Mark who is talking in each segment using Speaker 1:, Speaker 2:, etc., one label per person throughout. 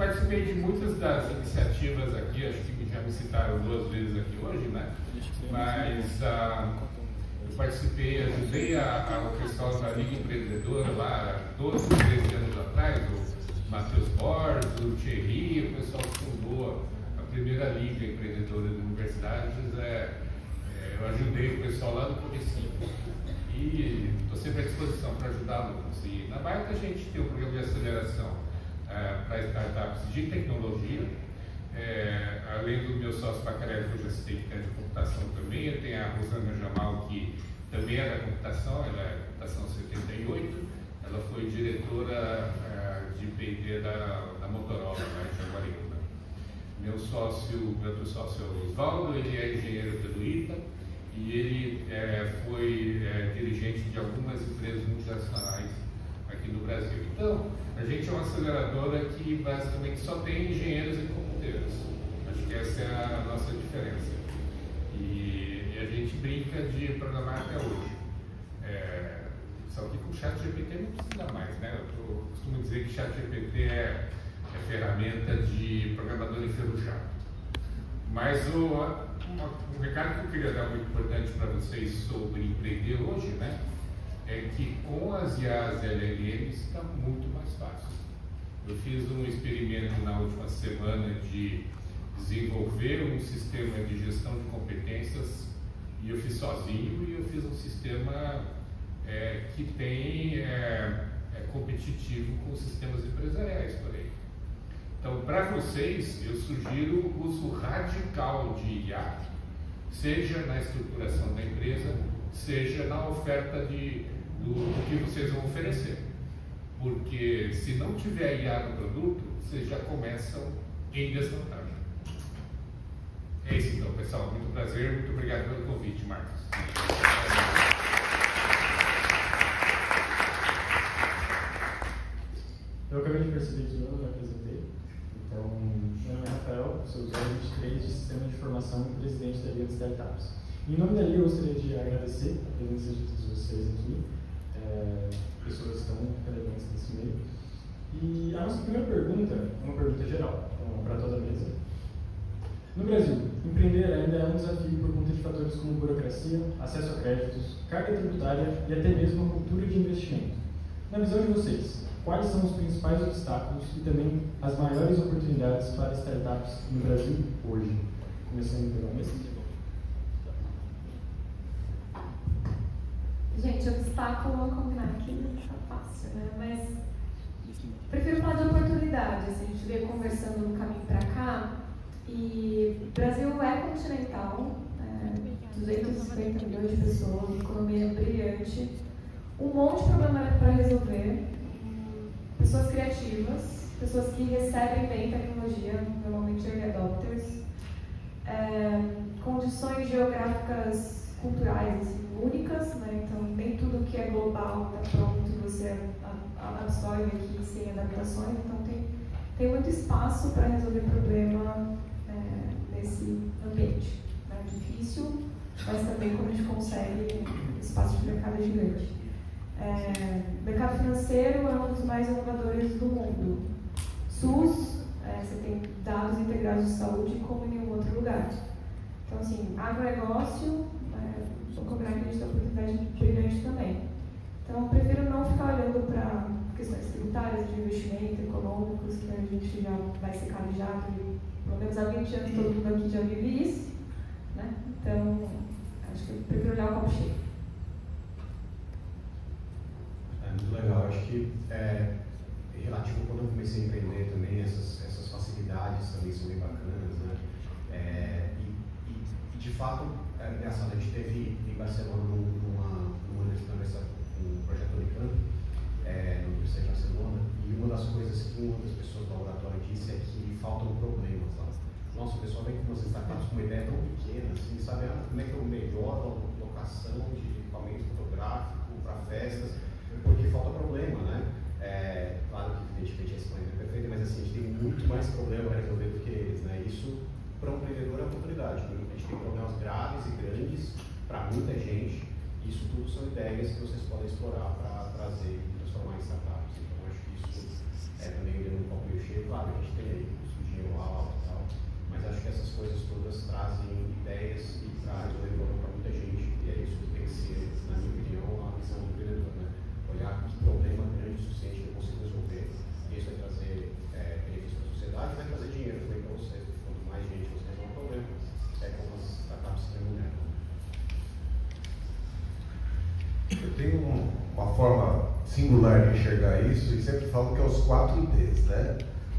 Speaker 1: participei de muitas das iniciativas aqui, acho que já me citaram 2 vezes aqui hoje, né? Mas eu participei, ajudei o pessoal da Liga Empreendedora lá 12, 13 anos atrás, o Matheus Borges, o Thierry, o pessoal que fundou a primeira Liga Empreendedora de Universidades. Eu ajudei o pessoal lá no comecinho e estou sempre à disposição para ajudá-los. E na Baita a gente tem um programa de aceleração para startups de tecnologia. Além do meu sócio Bacarelli, que eu já citei, que é de computação também, eu tenho a Rosana Jamal, que também é da computação, ela é computação 78, ela foi diretora de P&D da Motorola, lá em Jaguariúna. Meu outro sócio é o Osvaldo, ele é engenheiro pelo ITA e ele foi dirigente de algumas empresas multinacionais aqui no Brasil. Então, a gente é uma aceleradora que basicamente só tem engenheiros e computeiros. Acho que essa é a nossa diferença. E a gente brinca de programar até hoje. Só que com o ChatGPT não precisa mais, né? Eu costumo dizer que ChatGPT é ferramenta de programador enferrujado. Mas um recado que eu queria dar muito importante para vocês sobre empreender hoje, né? É que com as IAs LLMs está muito mais fácil. Eu fiz um experimento na última semana de desenvolver um sistema de gestão de competências e eu fiz sozinho e eu fiz um sistema que é competitivo com sistemas empresariais por aí. Então, para vocês, eu sugiro o uso radical de IA, seja na estruturação da empresa, seja na oferta do que vocês vão oferecer. Porque se não tiver IA no produto, vocês já começam em desvantagem. É isso então, pessoal. Muito prazer, muito obrigado pelo convite, Marcos.
Speaker 2: Eu acabei de perceber que eu não apresentei. Então, meu nome é Rafael, sou usuário 23 de Sistema de Informação e presidente da Liga de Startups. Em nome da Liga, eu gostaria de agradecer a presença de todos vocês aqui, pessoas tão relevantes nesse meio. E a nossa primeira pergunta é uma pergunta geral, para toda a mesa. No Brasil, empreender ainda é um desafio por conta de fatores como burocracia, acesso a créditos, carga tributária e até mesmo a cultura de investimento. Na visão de vocês, quais são os principais obstáculos e também as maiores oportunidades para startups no Brasil hoje? Começando pela mesa.
Speaker 3: Gente, obstáculo, vamos combinar aqui, não tá fácil, né? Mas prefiro falar de oportunidade. Assim, a gente veio conversando no caminho para cá e o Brasil é continental, 250 milhões de pessoas, economia brilhante, um monte de problema para resolver, pessoas criativas, pessoas que recebem bem tecnologia, normalmente early adopters, condições geográficas culturais assim, únicas, né? Então nem tudo que é global está pronto e você absorve aqui sem adaptações, então tem muito espaço para resolver problema nesse ambiente. É difícil, mas também como a gente consegue, o espaço de mercado é gigante. O mercado financeiro é um dos mais inovadores do mundo. SUS, você tem dados integrados de saúde como em nenhum outro lugar. Então, assim, agronegócio, vou combinar que a gente tem uma oportunidade brilhante também. Então, eu prefiro não ficar olhando para questões tributárias, de investimento, econômicos, que a gente já vai ser calejado e pelo menos há 20 anos todo mundo aqui já vive isso, né? Então, acho que eu prefiro olhar o copo cheio.
Speaker 4: Muito legal, acho que relativo quando eu comecei a empreender também, essas facilidades também são bem bacanas, né? E de fato, é engraçado, a gente teve em Barcelona numa universidade, um projeto Unicamp, na Universidade de Barcelona, e uma das coisas que uma das pessoas do laboratório disse é que faltam problemas lá. Nossa, o pessoal vem com umas startups com uma ideia tão pequena, assim, sabe como é que eu melhoro a locação de equipamento fotográfico para festas, porque falta problema, né? Claro que evidentemente esse planeta é perfeito, mas assim, a gente tem muito mais problema para resolver do que eles, né? Isso, para um empreendedor, é oportunidade. A gente tem problemas graves e grandes para muita gente. Isso tudo são ideias que vocês podem explorar para trazer e transformar em startups. Então, acho que isso também olhando um pouco meio cheio. Claro, a gente tem aí ideias e traz o retorno para muita gente, e é isso que tem que ser, na minha opinião, a missão do empreendedor, né? Olhar que problema grande o suficiente que eu consigo resolver, e isso vai trazer benefício para a sociedade, vai trazer dinheiro também para você. Quanto mais gente você resolve um problema, como as startups se remuneram.
Speaker 5: Eu tenho uma forma singular de enxergar isso e sempre falo que é os 4 Ds, né?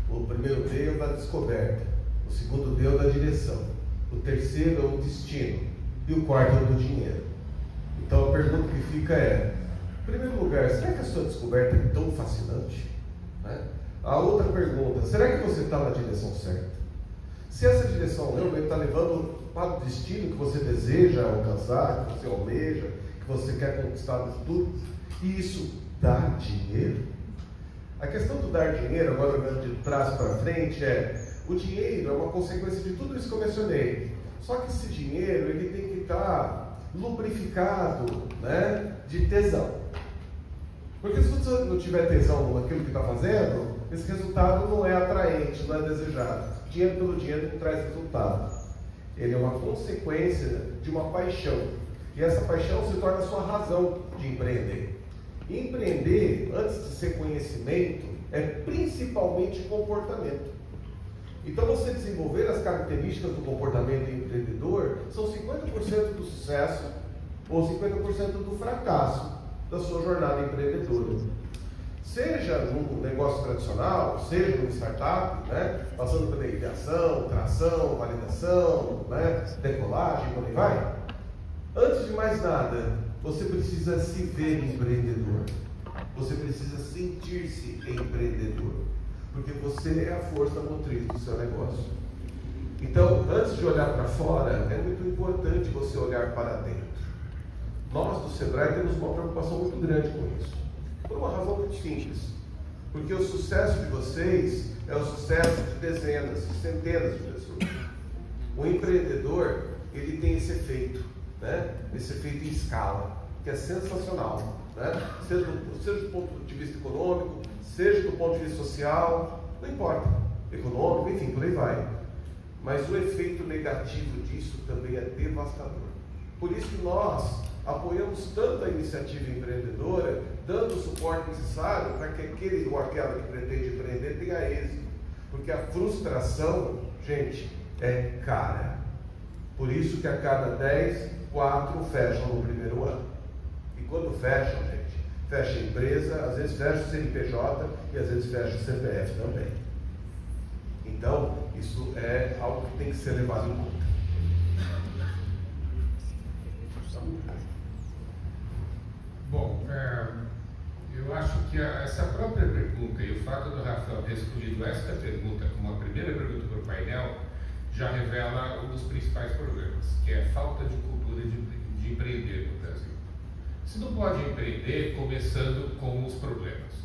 Speaker 5: O primeiro D é o da descoberta, o segundo D é o da direção, o terceiro é o destino e o quarto é o do dinheiro. Então a pergunta que fica é, em primeiro lugar, será que a sua descoberta é tão fascinante? Né? A outra pergunta, será que você está na direção certa? Se essa direção realmente está levando para o destino que você deseja alcançar, que você almeja, que você quer conquistar no futuro, e isso dá dinheiro? A questão do dar dinheiro, agora olhando de trás para frente, o dinheiro é uma consequência de tudo isso que eu mencionei. Só que esse dinheiro ele tem que estar lubrificado, né, de tesão. Porque se você não tiver tesão naquilo que está fazendo, esse resultado não é atraente, não é desejado. Dinheiro pelo dinheiro não traz resultado. Ele é uma consequência de uma paixão. E essa paixão se torna a sua razão de empreender. E empreender, antes de ser conhecimento, é principalmente comportamento. Então, você desenvolver as características do comportamento empreendedor são 50% do sucesso ou 50% do fracasso da sua jornada empreendedora. Seja num negócio tradicional, seja numa startup, né, passando pela ideação, tração, validação, né, decolagem, por aí vai. Antes de mais nada, você precisa se ver empreendedor. Você precisa sentir-se empreendedor. Porque você é a força motriz do seu negócio. Então, antes de olhar para fora, é muito importante você olhar para dentro. Nós do Sebrae temos uma preocupação muito grande com isso. Por uma razão muito simples. Porque o sucesso de vocês é o sucesso de dezenas, centenas de pessoas. O empreendedor, ele tem esse efeito, né? Esse efeito em escala, que é sensacional, né? Seja do ponto de vista econômico, seja do ponto de vista social, não importa, econômico, enfim, por aí vai. Mas o efeito negativo disso também é devastador. Por isso que nós apoiamos tanto a iniciativa empreendedora, dando o suporte necessário para que aquele ou aquela que pretende empreender tenha êxito. Porque a frustração, gente, é cara. Por isso que a cada 10, 4 fecham no primeiro ano. E quando fecham, gente, fecha a empresa, às vezes fecha o CNPJ e às vezes fecha o CPF também. Então, isso é algo que tem que ser levado em conta.
Speaker 1: Bom, eu acho que essa própria pergunta e o fato do Rafael ter escolhido esta pergunta como a primeira pergunta para o painel já revela um dos principais problemas, que é a falta de cultura de empreender no Brasil. Você não pode empreender começando com os problemas.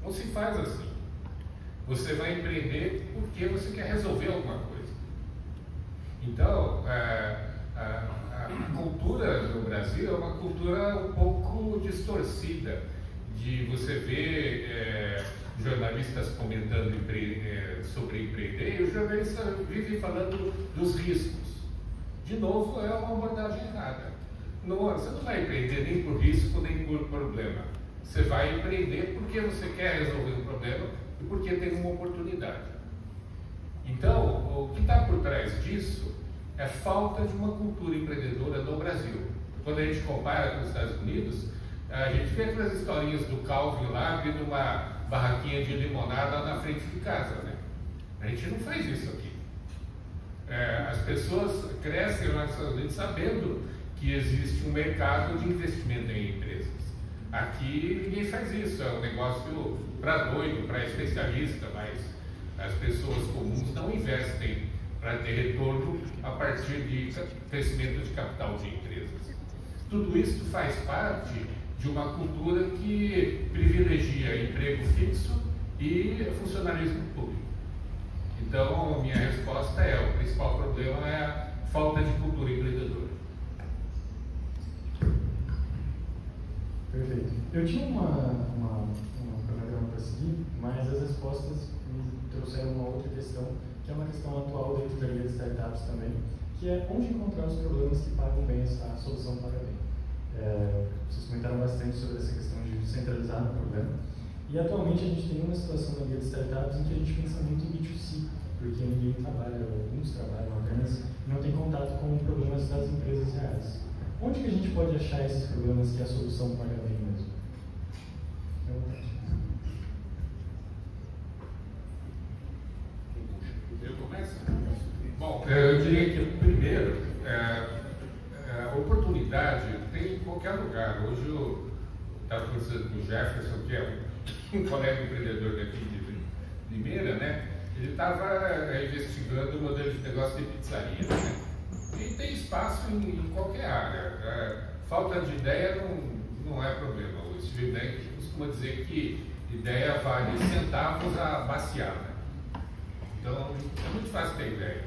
Speaker 1: Não se faz assim. Você vai empreender porque você quer resolver alguma coisa. Então, a cultura no Brasil é uma cultura um pouco distorcida, de você ver jornalistas comentando sobre empreender, e os jornalistas vivem falando dos riscos. De novo, é uma abordagem errada. Você não vai empreender nem por risco, nem por problema. Você vai empreender porque você quer resolver um problema e porque tem uma oportunidade. Então, o que está por trás disso é a falta de uma cultura empreendedora no Brasil. Quando a gente compara com os Estados Unidos, a gente vê aquelas historinhas do Calvin lá, abrindo uma barraquinha de limonada na frente de casa, né? A gente não faz isso aqui. As pessoas crescem lá nos Estados Unidos sabendo que existe um mercado de investimento em empresas. Aqui ninguém faz isso, é um negócio para doido, para especialista, mas as pessoas comuns não investem para ter retorno a partir de crescimento de capital de empresas. Tudo isso faz parte de uma cultura que privilegia emprego fixo e funcionalismo público. Então, a minha resposta é: o principal problema é a falta de cultura empreendedora.
Speaker 2: Perfeito. Eu tinha um cronograma para seguir, mas as respostas me trouxeram uma outra questão, que é uma questão atual dentro da linha de startups também, que é onde encontrar os problemas que pagam bem, a solução paga bem. Vocês comentaram bastante sobre essa questão de centralizar no problema. E atualmente a gente tem uma situação na Liga de Startups em que a gente pensa muito em B2C, porque ninguém trabalha, alguns trabalham apenas, e não tem contato com problemas das empresas reais. Onde que a gente pode achar esses problemas que a solução paga bem mesmo?
Speaker 1: Eu começo? Bom, eu diria que, primeiro, a oportunidade tem em qualquer lugar. Hoje eu estava conversando com o Jefferson, que é um colega empreendedor daqui de Limeira, né? Ele estava investigando o modelo de negócio de pizzaria, né? E tem espaço em qualquer área. Falta de ideia não é problema. O Steve Blank costuma dizer que ideia vale centavos a baseada. Então, é muito fácil ter ideia.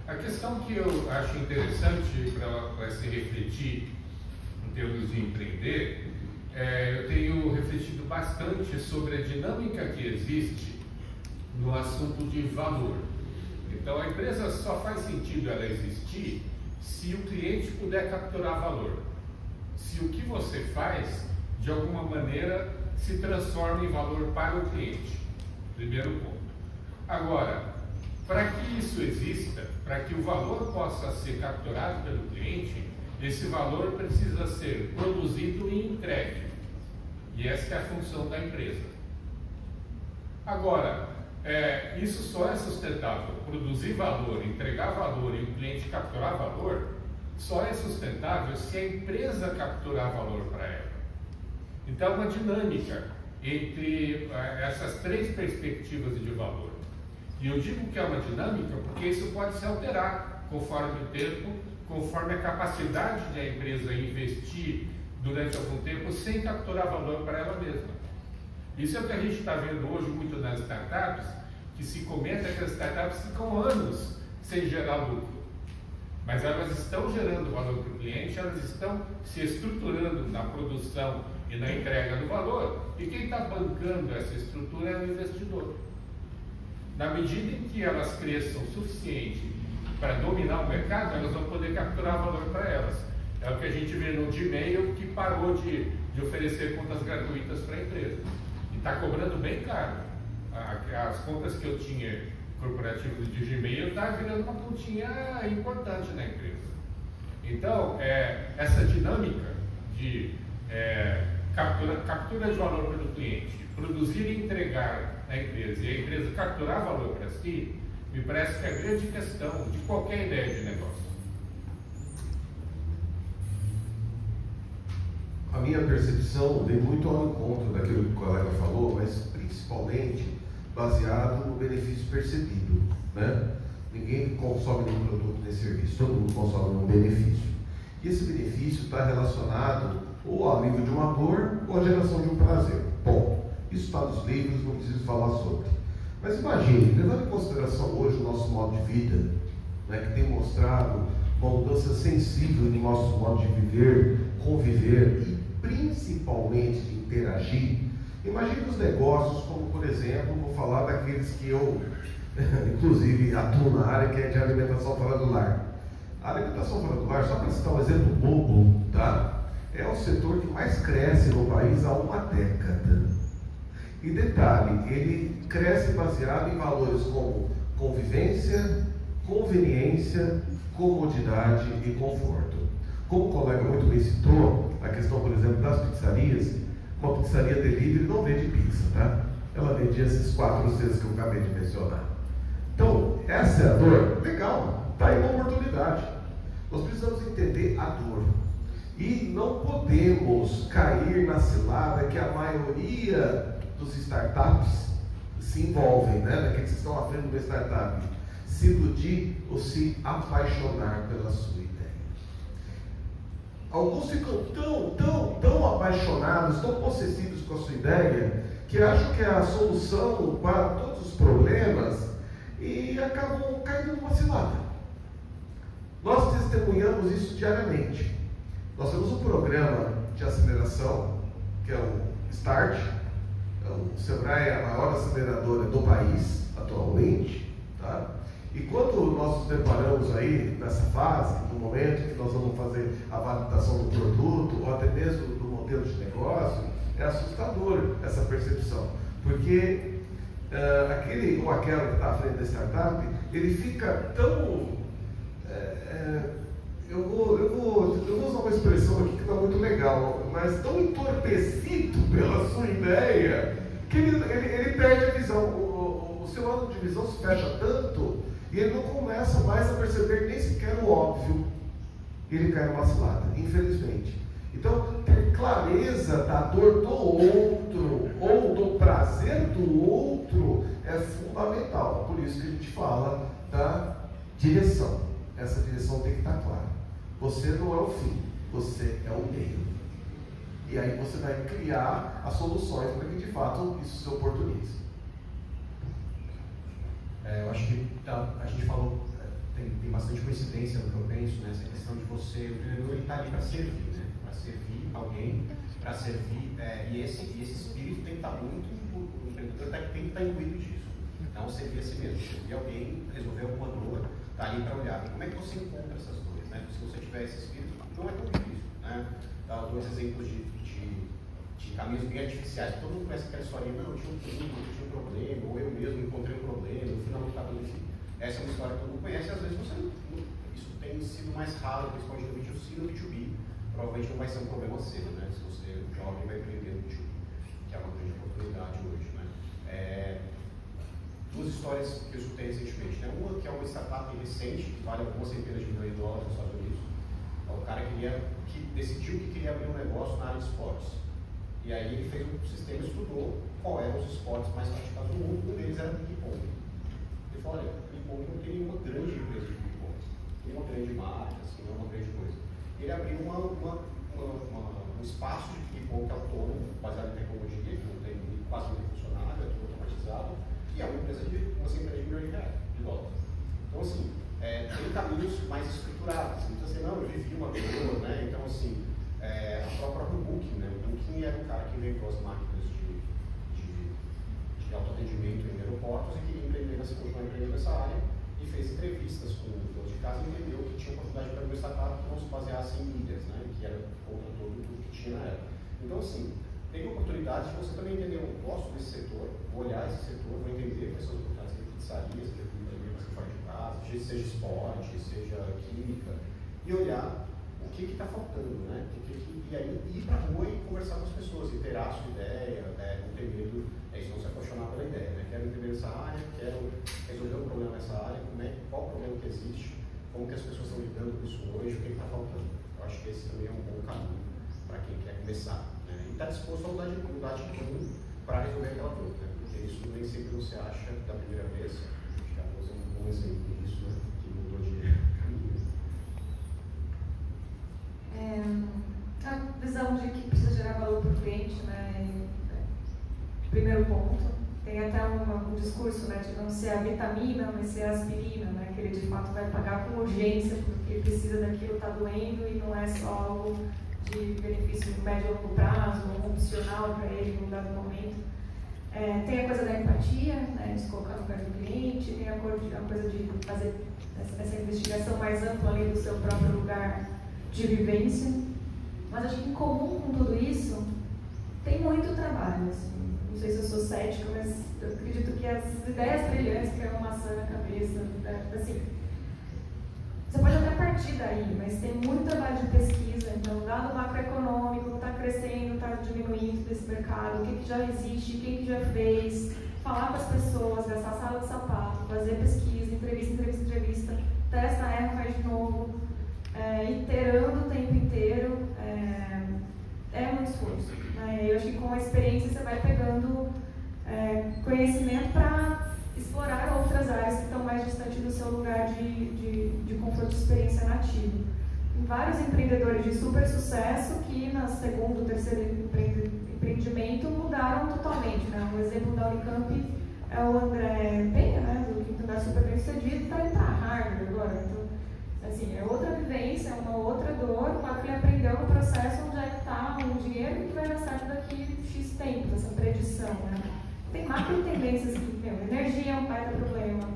Speaker 1: A questão que eu acho interessante para se refletir em termos de empreender, eu tenho refletido bastante sobre a dinâmica que existe no assunto de valor. Então, a empresa só faz sentido ela existir se o cliente puder capturar valor. Se o que você faz, de alguma maneira, se transforma em valor para o cliente. Primeiro ponto. Agora, para que isso exista, para que o valor possa ser capturado pelo cliente, esse valor precisa ser produzido e entregue. E essa é a função da empresa. Agora, isso só é sustentável. Produzir valor, entregar valor e o cliente capturar valor, só é sustentável se a empresa capturar valor para ela. Então, uma dinâmica entre essas três perspectivas de valor. E eu digo que é uma dinâmica porque isso pode se alterar conforme o tempo, conforme a capacidade da empresa investir durante algum tempo sem capturar valor para ela mesma. Isso é o que a gente está vendo hoje muito nas startups, que se comenta que as startups ficam anos sem gerar lucro. Mas elas estão gerando valor para o cliente, elas estão se estruturando na produção e na entrega do valor, e quem está bancando essa estrutura é o investidor. Na medida em que elas cresçam o suficiente para dominar o mercado, elas vão poder capturar valor para elas. É o que a gente vê no Gmail, que parou de oferecer contas gratuitas para a empresa. E está cobrando bem caro. As contas que eu tinha corporativas de Gmail está virando uma continha importante na empresa. Então, essa dinâmica de captura de valor pelo cliente, produzir e entregar na empresa e a empresa capturar valor para si, me parece que é a grande questão de qualquer ideia de negócio.
Speaker 5: A minha percepção vem muito ao encontro daquilo que o colega falou, mas principalmente baseado no benefício percebido, né? Ninguém consome nenhum produto nem serviço, todo mundo consome um benefício. E esse benefício está relacionado ou ao nível de uma dor ou à geração de um prazer. Bom, isso está nos livros, não preciso falar sobre. Mas imagine, levando em consideração hoje o nosso modo de vida, né, que tem mostrado uma mudança sensível no nosso modo de viver, conviver e principalmente de interagir. Imagine os negócios como, por exemplo, vou falar daqueles que eu, inclusive, atuo na área, que é de alimentação fora do lar. A alimentação fora do lar, só para citar um exemplo bobo, tá? É o setor que mais cresce no país há uma década. E detalhe, ele cresce baseado em valores como convivência, conveniência, comodidade e conforto. Como o colega muito bem citou, a questão, por exemplo, das pizzarias, uma pizzaria delivery não vende pizza, tá? Ela vende esses 4 Cs que eu acabei de mencionar. Então, essa é a dor? Legal, está aí uma oportunidade. Nós precisamos entender a dor. E não podemos cair na cilada que a maioria dos startups se envolvem, né? Daqueles que estão à frente de uma startup. Se iludir ou se apaixonar pela sua ideia. Alguns ficam tão apaixonados, tão possessivos com a sua ideia, que acham que é a solução para todos os problemas e acabam caindo numa cilada. Nós testemunhamos isso diariamente. Nós temos um programa de aceleração, que é o START. O Sebrae é a maior aceleradora do país atualmente, tá? E quando nós nos deparamos aí nessa fase, no momento que nós vamos fazer a validação do produto, ou até mesmo do modelo de negócio, é assustador essa percepção. Porque aquele ou aquela que está à frente da startup, ele fica tão... eu vou usar uma expressão aqui que não é muito legal, mas tão entorpecido pela sua ideia, que ele perde a visão. O seu ângulo de visão se fecha tanto e ele não começa mais a perceber nem sequer o óbvio. E ele cai numa cilada, infelizmente. Então, ter clareza da dor do outro ou do prazer do outro é fundamental. Por isso que a gente fala da direção. Essa direção tem que estar clara. Você não é o fim, você é o meio. E aí você vai criar as soluções para que de fato isso se oportunize.
Speaker 4: Eu acho que a gente falou, tem bastante coincidência no que eu penso, né? Essa questão de você, o empreendedor está ali para servir, né? Para servir alguém, para servir, e esse espírito tem que estar muito, o empreendedor tem que estar imbuído disso. Então, servir a si mesmo, servir alguém, resolver alguma dor, está ali para olhar. E como é que você encontra essas dores, né? Se você tiver esse espírito, não é tão difícil, né? Dá dois exemplos de caminhos bem artificiais. Todo mundo conhece aquela historinha, não, eu tinha um primo, eu tinha um problema, ou eu mesmo encontrei um problema, no final não está tudo assim. Essa é uma história que todo mundo conhece, e às vezes isso tem sido mais raro, principalmente no B2C e no B2B. Provavelmente não vai ser um problema seu, né? Se você, jovem, vai empreender no B2B, que é uma grande oportunidade hoje, né? Duas histórias que eu escutei recentemente, né? Uma que é uma startup recente, que vale algumas centenas de milhões de dólares nos Estados Unidos. O cara que decidiu que queria abrir um negócio na área de esportes. E aí ele fez um sistema e estudou qual eram os esportes mais praticados no mundo. Um deles era ping-pong. Ele falou, olha, ping-pong não tem nenhuma grande empresa de ping-pong. Tem uma grande marca, assim, não é uma grande coisa. Ele abriu um espaço de ping-pong autônomo, baseado em tecnologia, que não tem quase nenhum funcionário, é tudo automatizado, e é uma empresa de uma centena de milhões de dólares. Então, assim, tem caminhos mais estruturados. Então, assim, não, eu vivi uma dor, né? Então, assim, o próprio Booking, né? O Booking era o cara que inventou as máquinas de autoatendimento em aeroportos e queria continuar empreendendo nessa área e fez entrevistas com donos de casa e entendeu que tinha oportunidade para uma startup que não se baseasse em mídias, né? Que era contra tudo que tinha na época. Então, assim, tem oportunidades de você também entender, eu gosto desse setor, vou olhar esse setor, vou entender quais são as oportunidades de pizzaria, seja comida para fora de casa, seja esporte, seja química, e olhar o que está faltando, né? E aí ir para a rua e conversar com as pessoas, iterar a sua ideia, não ter medo, não se apaixonar pela ideia, né? Quero entender essa área, quero resolver um problema nessa área, qual o problema que existe, como que as pessoas estão lidando com isso hoje, o que está faltando. Eu acho que esse também é um bom caminho para quem quer começar, né? E está disposto a mudar de caminho para resolver aquela dor, né? Porque isso nem sempre você acha da primeira vez. Acho que a Rosa é um bom exemplo disso, né? Que mudou de caminho.
Speaker 3: A visão de que precisa gerar valor para o cliente, né? Primeiro ponto. Tem até um discurso, né, de não ser a vitamina, mas ser a aspirina, né? Que ele de fato vai pagar com urgência porque precisa daquilo, está doendo e não é só algo de benefício médio a longo prazo, ou opcional para ele em dado momento. Tem a coisa da empatia, né, de se colocar no lugar do cliente, tem a coisa de fazer essa investigação mais ampla ali do seu próprio lugar de vivência. Mas acho que em comum com tudo isso, tem muito trabalho. Assim. Não sei se eu sou cética, mas eu acredito que as ideias brilhantes que é uma maçã na cabeça, assim, você pode até partir daí, mas tem muito trabalho de pesquisa. Então, dado macroeconômico, está crescendo, está diminuindo desse mercado, o que já existe, quem que já fez, falar com as pessoas, gastar sala de sapato, fazer pesquisa, entrevista, testa, erra, faz de novo. Iterando o tempo inteiro, é muito esforço. Eu acho que com a experiência você vai pegando conhecimento para explorar outras áreas que estão mais distantes do seu lugar de conforto de experiência nativa. Tem vários empreendedores de super sucesso que no segundo, terceiro empreendimento mudaram totalmente. Né? Um exemplo da Unicamp é o André Penha, né? Do quinto andar super bem sucedido, está indo para Harvard agora. Então, assim, é outra vivência, é uma outra dor, mas ele aprendeu no processo onde é que está o dinheiro e que vai dar certo daqui X tempo, essa predição, né? Tem macro tendências que, energia é um baita problema,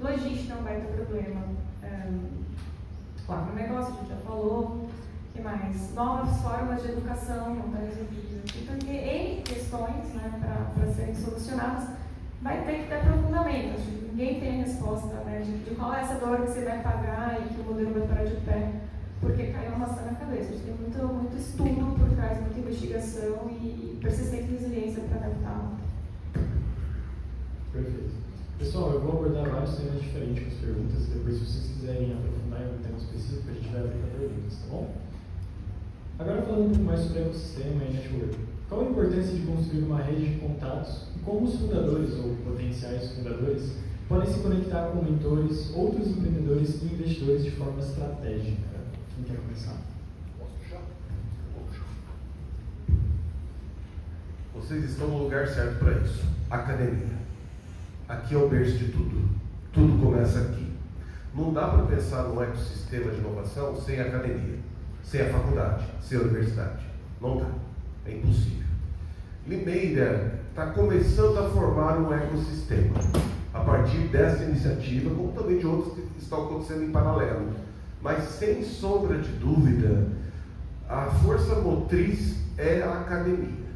Speaker 3: Logística é um baita problema. Claro, o negócio a gente já falou. O que mais? Novas formas de educação não está resolvidas. Então, tem N questões, né, para serem solucionadas. Vai ter que ter aprofundamento. Acho que ninguém tem a resposta, né, de qual é essa dor que você vai pagar e que o modelo vai parar de pé, porque caiu uma maçã na cabeça. A gente tem muito estudo por trás, muita investigação e persistente resiliência para adaptar.
Speaker 2: Perfeito. Pessoal, eu vou abordar vários temas diferentes com as perguntas. Depois, se vocês quiserem aprofundar em um tema específico, a gente vai abrir para perguntas, tá bom? Agora, falando um pouco mais sobre ecossistema e network. Qual a importância de construir uma rede de contatos e como os fundadores ou potenciais fundadores podem se conectar com mentores, outros empreendedores e investidores de forma estratégica? Quem quer começar?
Speaker 5: Posso puxar? Vou puxar. Vocês estão no lugar certo para isso. Academia. Aqui é o berço de tudo. Tudo começa aqui. Não dá para pensar num ecossistema de inovação sem academia, sem a faculdade, sem a universidade. Não dá. É impossível. Limeira está começando a formar um ecossistema a partir dessa iniciativa, como também de outras que estão acontecendo em paralelo. Mas, sem sombra de dúvida, a força motriz é a academia.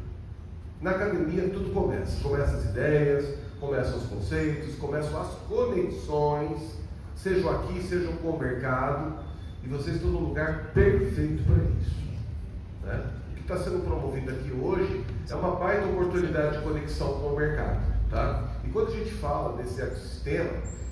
Speaker 5: Na academia tudo começa. Começam as ideias, começam os conceitos, começam as conexões, sejam aqui, sejam com o mercado, e vocês estão no lugar perfeito para isso, né? O que está sendo promovido aqui hoje é uma baita oportunidade de conexão com o mercado, tá? E quando a gente fala desse ecossistema,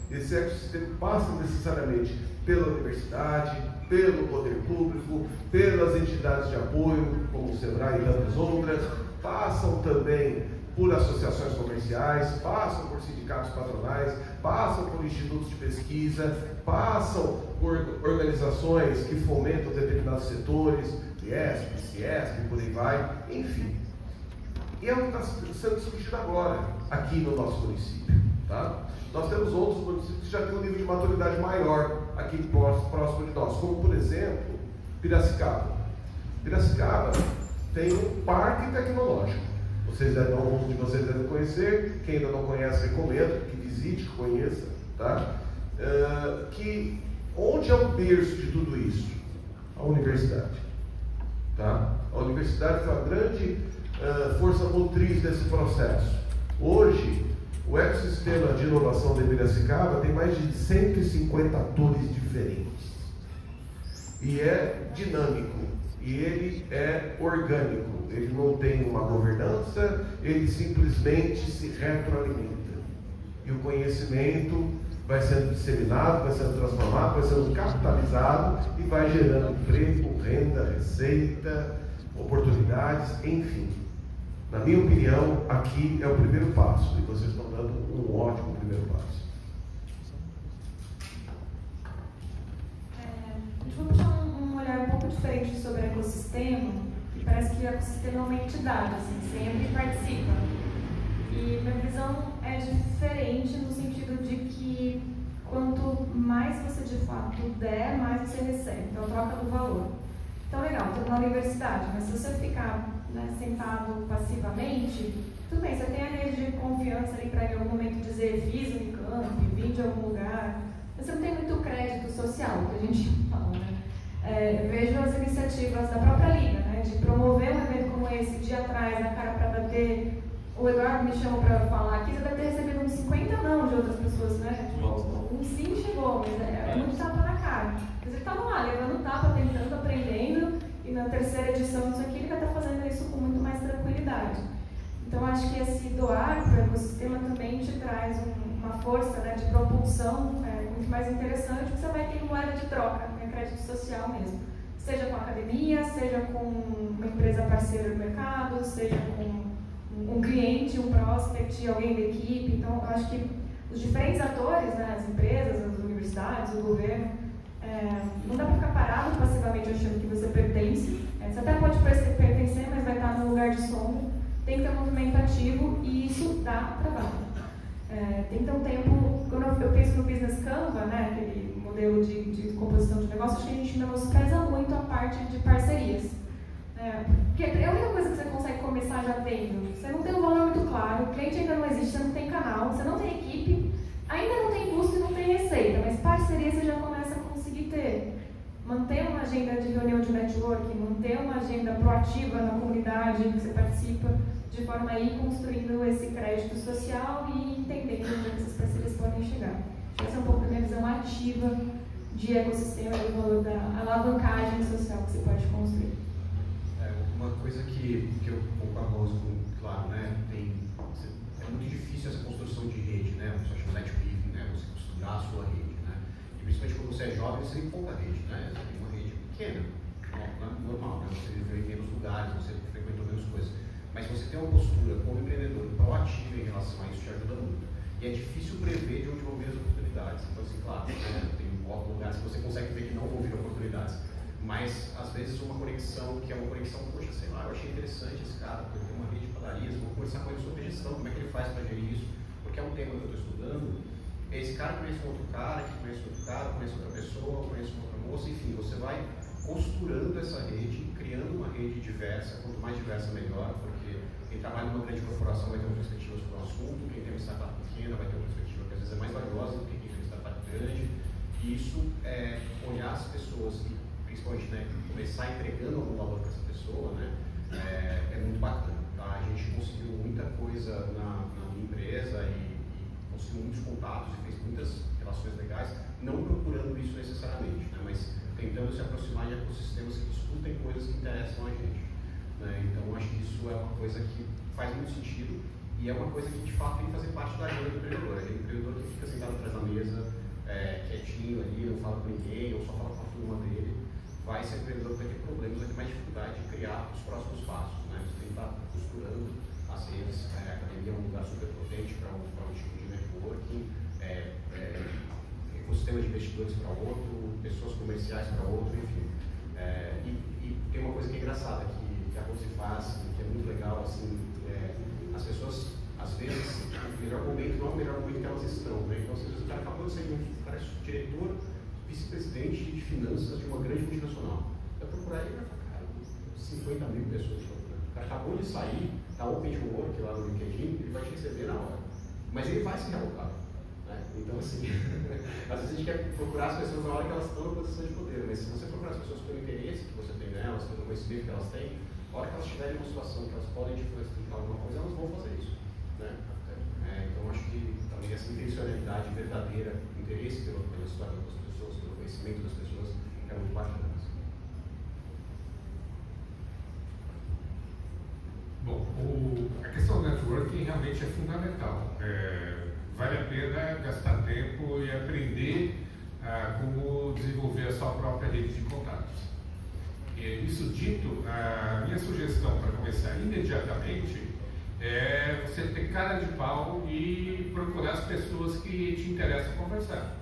Speaker 5: esse ecossistema passa necessariamente pela universidade, pelo poder público, pelas entidades de apoio, como o SEBRAE e tantas outras, passam também por associações comerciais, passam por sindicatos patronais, passam por institutos de pesquisa, passam por organizações que fomentam determinados setores, IESP, CIESP, por aí vai, enfim. E é o que está sendo discutido agora, aqui no nosso município, tá? Nós temos outros municípios que já têm um nível de maturidade maior aqui próximo de nós, como, por exemplo, Piracicaba. Piracicaba tem um parque tecnológico. Alguns de vocês devem conhecer, quem ainda não conhece, recomendo que visite, que conheça, tá? Onde é o berço de tudo isso? A universidade, tá? A universidade foi a grande força motriz desse processo. Hoje, o ecossistema de inovação de Piracicaba tem mais de 150 atores diferentes. E é dinâmico. E ele é orgânico, ele não tem uma governança, ele simplesmente se retroalimenta. E o conhecimento vai sendo disseminado, vai sendo transformado, vai sendo capitalizado e vai gerando emprego, renda, receita, oportunidades, enfim. Na minha opinião, aqui é o primeiro passo e vocês estão dando um ótimo primeiro passo.
Speaker 3: Vou puxar um olhar um pouco diferente sobre o ecossistema, que parece que o ecossistema é uma entidade, assim, sempre participa. E minha visão é diferente no sentido de que quanto mais você de fato der, mais você recebe. Então, troca do valor. Então, legal, estou na universidade, mas se você ficar, né, sentado passivamente, tudo bem, você tem a rede de confiança ali para em algum momento dizer fiz um campo, vim de algum lugar. Você não tem muito crédito social, que a gente fala, né? Vejo as iniciativas da própria Liga, né? De promover um evento como esse, dia atrás, na cara para bater. O Eduardo me chamou para falar aqui, você deve ter recebido uns 50 não de outras pessoas, né? Um sim chegou, mas é muito tapa na cara. Mas ele estava lá, levando tapa, tentando, aprendendo, e na terceira edição disso aqui ele vai estar fazendo isso com muito mais tranquilidade. Então, acho que esse doar para o ecossistema também te traz uma força, né, de propulsão muito mais interessante, porque você vai ter moeda de troca, né, crédito social mesmo. Seja com a academia, seja com uma empresa parceira do mercado, seja com um cliente, um prospect, alguém da equipe. Então, acho que os diferentes atores, né, as empresas, as universidades, o governo, não dá para ficar parado passivamente achando que você pertence. Você até pode pertencer, mas vai estar no lugar de sombra. Tem que ter um movimento ativo e isso dá trabalho. Tem que ter um tempo, quando eu penso no Business Canva, né, aquele modelo de composição de negócio, acho que a gente menospreza muito a parte de parcerias. Porque é a única coisa que você consegue começar já tendo. Você não tem um valor muito claro, o cliente ainda não existe, você não tem canal, você não tem equipe, ainda não tem custo e não tem manter uma agenda de reunião de networking, manter uma agenda proativa na comunidade em que você participa, de forma a ir construindo esse crédito social e entendendo onde essas parcerias podem chegar. Essa é um pouco da minha visão ativa de ecossistema e do valor da alavancagem social que você pode construir.
Speaker 4: Uma coisa que eu concordo com, claro, né, é muito difícil essa construção de rede, né, você chama netweaving, né, você costurar a sua rede, né, e principalmente quando você é jovem, você tem pouca rede, né, você tem uma rede pequena, normal, né, você viveu em menos lugares, você frequentou menos coisas, mas você tem uma postura como empreendedor proativa em relação a isso te ajuda muito, e é difícil prever de onde vão vir as oportunidades, então assim, claro, né, tem lugares que você consegue ver que não vão vir oportunidades, mas às vezes uma conexão que é uma conexão, poxa, sei lá, eu achei interessante esse cara, porque ele tem uma rede de padarias, vou conversar com ele sobre gestão, como é que ele faz para gerir isso, porque é um tema que eu estou estudando, esse cara conhece um outro cara, que conhece outro cara, conhece outra pessoa, conhece outra moça, enfim, você vai costurando essa rede, criando uma rede diversa, quanto mais diversa melhor, porque quem trabalha numa grande corporação vai ter uma perspectiva sobre o assunto, quem tem uma startup pequena vai ter uma perspectiva que às vezes é mais valiosa do que quem tem uma startup grande, e isso é olhar as pessoas e principalmente, né, começar entregando algum valor para essa pessoa, né, é muito bacana, tá? A gente conseguiu muita coisa na minha empresa e conseguiu muitos contatos e fez muitas relações legais, não procurando isso necessariamente, né, mas tentando se aproximar de ecossistemas que discutem coisas que interessam a gente, né? Então acho que isso é uma coisa que faz muito sentido e é uma coisa que de fato tem que fazer parte da agenda do empreendedor, aquele empreendedor que fica sentado atrás da mesa, quietinho ali, não fala com ninguém ou só fala com a turma dele, vai ser empreendedor que vai ter problemas, vai ter mais dificuldade de criar os próximos passos, né? Você tem que estar costurando as redes, a academia é um lugar super potente para um tipo de networking, ecossistema de investidores para outro, pessoas comerciais para outro, enfim. E tem uma coisa que é engraçada, que a Rose faz, que é muito legal, assim, as pessoas, às vezes, o melhor momento não é o melhor momento que elas estão, né? Então, às vezes, o cara acabou de ser diretor, vice-presidente de finanças de uma grande multinacional. Vai procurar ele e vai falar, cara, 50 mil pessoas procurando. O cara acabou de sair, está open to work lá no LinkedIn, ele vai te receber na hora. Mas ele vai se realocar. Né? Então, assim, às vezes a gente quer procurar as pessoas na hora que elas estão na posição de poder, mas se você procurar as pessoas pelo interesse que você tem nelas, pelo conhecimento que elas têm, a hora que elas estiverem em uma situação que elas podem te facilitar alguma coisa, elas vão fazer isso. Né? Então, acho que também essa intencionalidade verdadeira, interesse pela história das pessoas, pelo conhecimento das pessoas, é muito bacana.
Speaker 1: Bom, a questão do networking realmente é fundamental. Vale a pena gastar tempo e aprender como desenvolver a sua própria rede de contatos. Isso dito, a minha sugestão para começar imediatamente é você ter cara de pau e procurar as pessoas que te interessam conversar.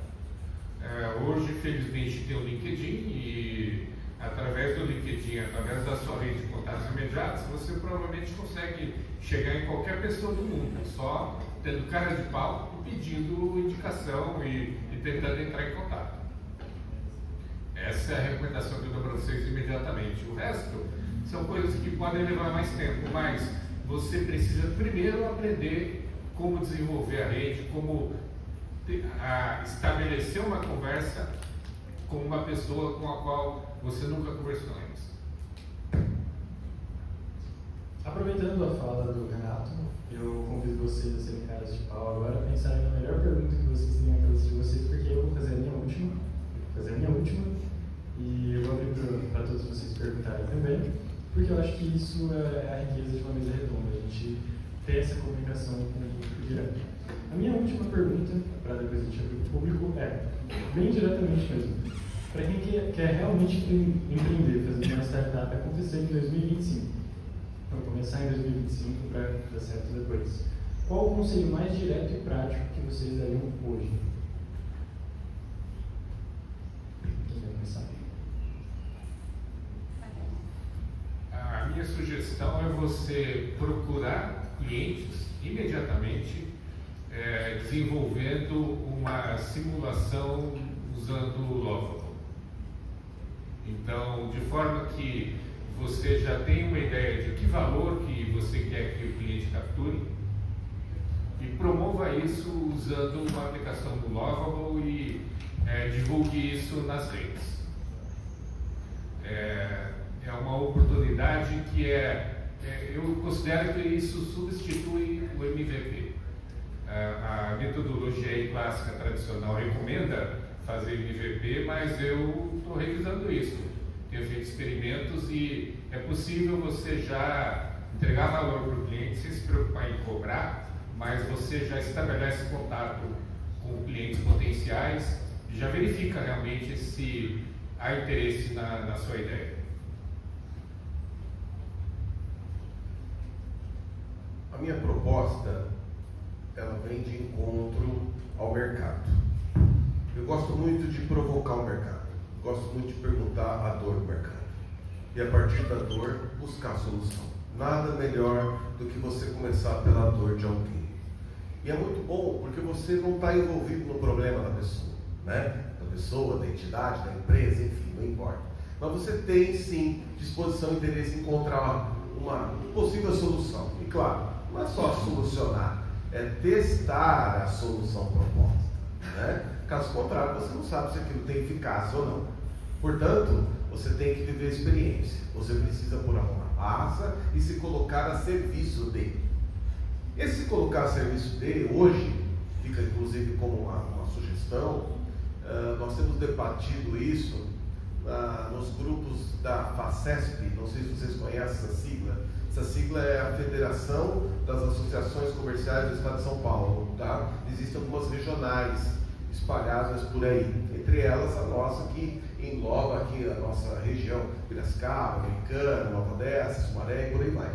Speaker 1: Hoje, felizmente, tem o LinkedIn e através do LinkedIn, através da sua rede de contatos imediatos, você provavelmente consegue chegar em qualquer pessoa do mundo, só tendo cara de pau e pedindo indicação e tentando entrar em contato. Essa é a recomendação que eu dou para vocês imediatamente. O resto são coisas que podem levar mais tempo, mas você precisa primeiro aprender como desenvolver a rede, como estabelecer uma conversa com uma pessoa com a qual você nunca conversou antes.
Speaker 2: Aproveitando a fala do Renato, eu convido vocês a serem caras de pau agora, a pensarem na melhor pergunta que vocês têm na cabeça de vocês, porque eu vou fazer a minha última, e eu vou abrir para todos vocês perguntarem também, porque eu acho que isso é a riqueza de uma mesa redonda, a gente ter essa comunicação com o público direto. A minha última pergunta, para depois a gente abrir para o público, bem diretamente mesmo, para quem quer realmente empreender, fazer uma startup acontecer em 2025, então começar em 2025 para dar certo depois, qual o conselho mais direto e prático que vocês dariam hoje? Quem vai começar?
Speaker 1: A minha sugestão é você procurar clientes imediatamente, desenvolvendo uma simulação usando o Lovable. Então, de forma que você já tem uma ideia de que valor que você quer que o cliente capture e promova isso usando uma aplicação do Lovable e divulgue isso nas redes. É uma oportunidade que eu considero que isso substitui o MVP. A metodologia clássica tradicional recomenda fazer MVP, mas eu estou revisando isso. Tenho feito experimentos e é possível você já entregar valor para o cliente sem se preocupar em cobrar, mas você já estabelece contato com clientes potenciais e já verifica realmente se há interesse na sua ideia.
Speaker 5: A minha proposta, ela vem de encontro ao mercado. Eu gosto muito de provocar o mercado. Gosto muito de perguntar a dor do mercado. E a partir da dor, buscar a solução. Nada melhor do que você começar pela dor de alguém. E é muito bom porque você não está envolvido no problema da pessoa, né? Da pessoa, da entidade, da empresa, enfim, não importa. Mas você tem sim disposição e interesse em encontrar uma possível solução. E claro, não é só solucionar, é testar a solução proposta, né? Caso contrário, você não sabe se aquilo tem eficácia ou não. Portanto, você tem que viver a experiência. Você precisa pôr a mão na massa e se colocar a serviço dele. Esse se colocar a serviço dele, hoje, fica inclusive como uma sugestão, nós temos debatido isso nos grupos da FACESP, não sei se vocês conhecem essa sigla. Essa sigla é a Federação das Associações Comerciais do Estado de São Paulo. Tá? Existem algumas regionais espalhadas por aí, entre elas a nossa que engloba aqui a nossa região, Piracicaba, Americana, Nova Odessa, Sumaré e por aí vai.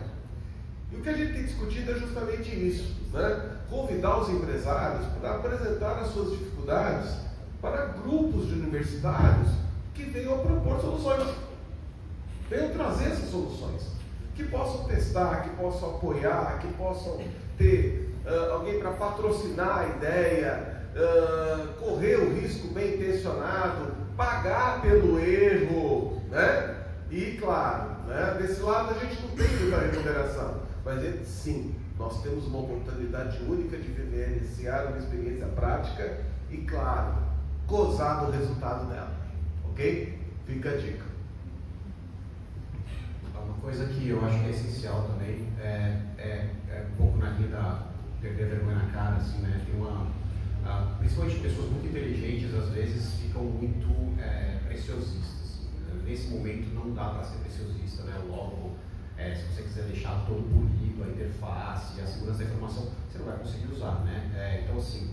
Speaker 5: E o que a gente tem discutido é justamente isso, né? Convidar os empresários para apresentar as suas dificuldades para grupos de universitários que venham a propor soluções, venham trazer essas soluções, que possam testar, que possam apoiar, que possam ter alguém para patrocinar a ideia, correr o risco bem intencionado, pagar pelo erro, né? E claro, né, desse lado a gente não tem muita remuneração, mas sim, nós temos uma oportunidade única de vivenciar uma experiência prática e claro, gozar do resultado dela, ok? Fica a dica.
Speaker 4: Uma coisa que eu acho que é essencial também é um pouco na linha da perder vergonha na cara, assim, né? Tem principalmente pessoas muito inteligentes às vezes ficam muito preciosistas. Nesse momento não dá para ser preciosista, né? Logo, se você quiser deixar todo polido, a interface, a segurança da informação, você não vai conseguir usar, né? Então assim,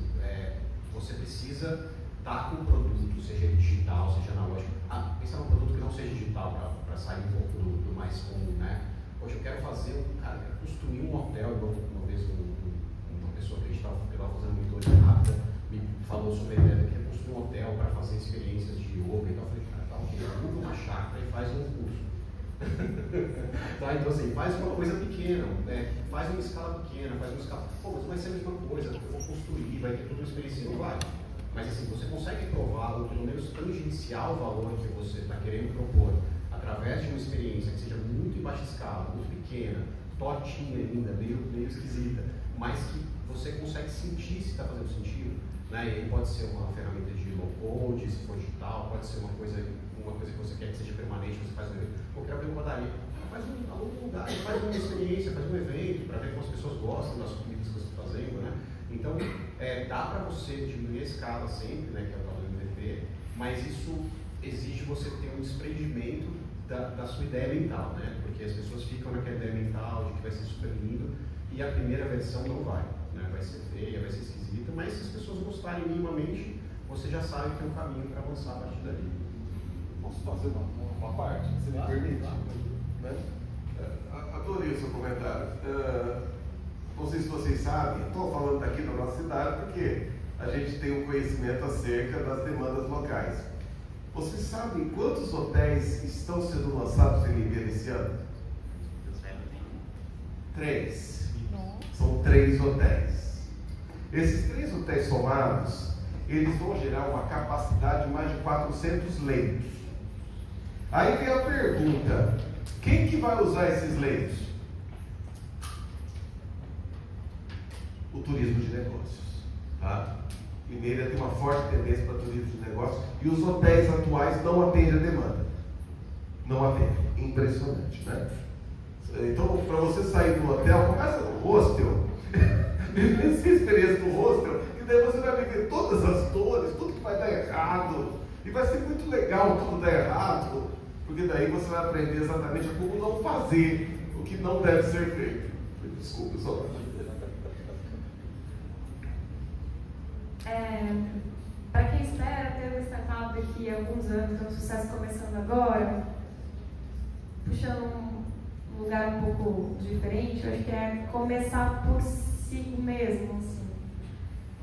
Speaker 4: você precisa estar com um produto, seja digital, seja analógico. Pensar num produto que não seja digital para sair um pouco do mais comum, né? Hoje eu quero fazer quero construir um hotel. Uma vez uma pessoa que estava fazendo muito rápida me falou sobre a ideia de que é construir um hotel para fazer experiências de yoga e tal. Eu falei, cara, tá ok, aluga uma chácara e faz um curso. Tá? Então assim, faz uma coisa pequena, né? Faz uma escala pequena, faz uma escala. Pô, mas vai ser a mesma coisa, eu vou construir, vai ter toda uma experiência, não vai. Mas assim, você consegue provar, ou pelo menos tangenciar o valor que você está querendo propor através de uma experiência que seja muito em baixa escala, muito pequena, tortinha ainda, meio esquisita, mas que você consegue sentir se está fazendo sentido, né? E aí pode ser uma ferramenta de low code, se for digital, pode ser uma coisa que você quer que seja permanente, você faz um evento, ou quer abrir uma padaria, faz um lugar, faz uma experiência, faz um evento para ver como as pessoas gostam das comidas que você está fazendo, né? Então, dá para você diminuir a escala sempre, né, que é o tal do MVP, mas isso exige você ter um desprendimento da sua ideia mental, né? Porque as pessoas ficam naquela ideia mental de que vai ser super lindo e a primeira versão não vai, né? Vai ser feia, vai ser esquisita, mas se as pessoas gostarem minimamente, você já sabe que tem um caminho para avançar a partir dali.
Speaker 5: Posso fazer uma parte, se me permite? Né? Adorei o seu comentário. Não sei se vocês sabem, estou falando daqui da nossa cidade porque a gente tem um conhecimento acerca das demandas locais. Vocês sabem quantos hotéis estão sendo lançados em Limeira esse ano? 3. São 3 hotéis. Esses 3 hotéis somados, eles vão gerar uma capacidade de mais de 400 leitos. Aí vem a pergunta, quem que vai usar esses leitos? O turismo de negócios, tá? Limeira tem uma forte tendência para turismo de negócios e os hotéis atuais não atendem a demanda. não a teve. Impressionante, né? Então, para você sair do hotel, começa no hostel, viver essa experiência no hostel, e daí você vai viver todas as dores, tudo que vai dar errado, e vai ser muito legal tudo dar errado, porque daí você vai aprender exatamente como não fazer o que não deve ser feito. Desculpa, só.
Speaker 3: Para quem espera ter uma startup daqui a alguns anos, um sucesso começando agora, puxando um lugar um pouco diferente, eu acho que é começar por si mesmo, assim.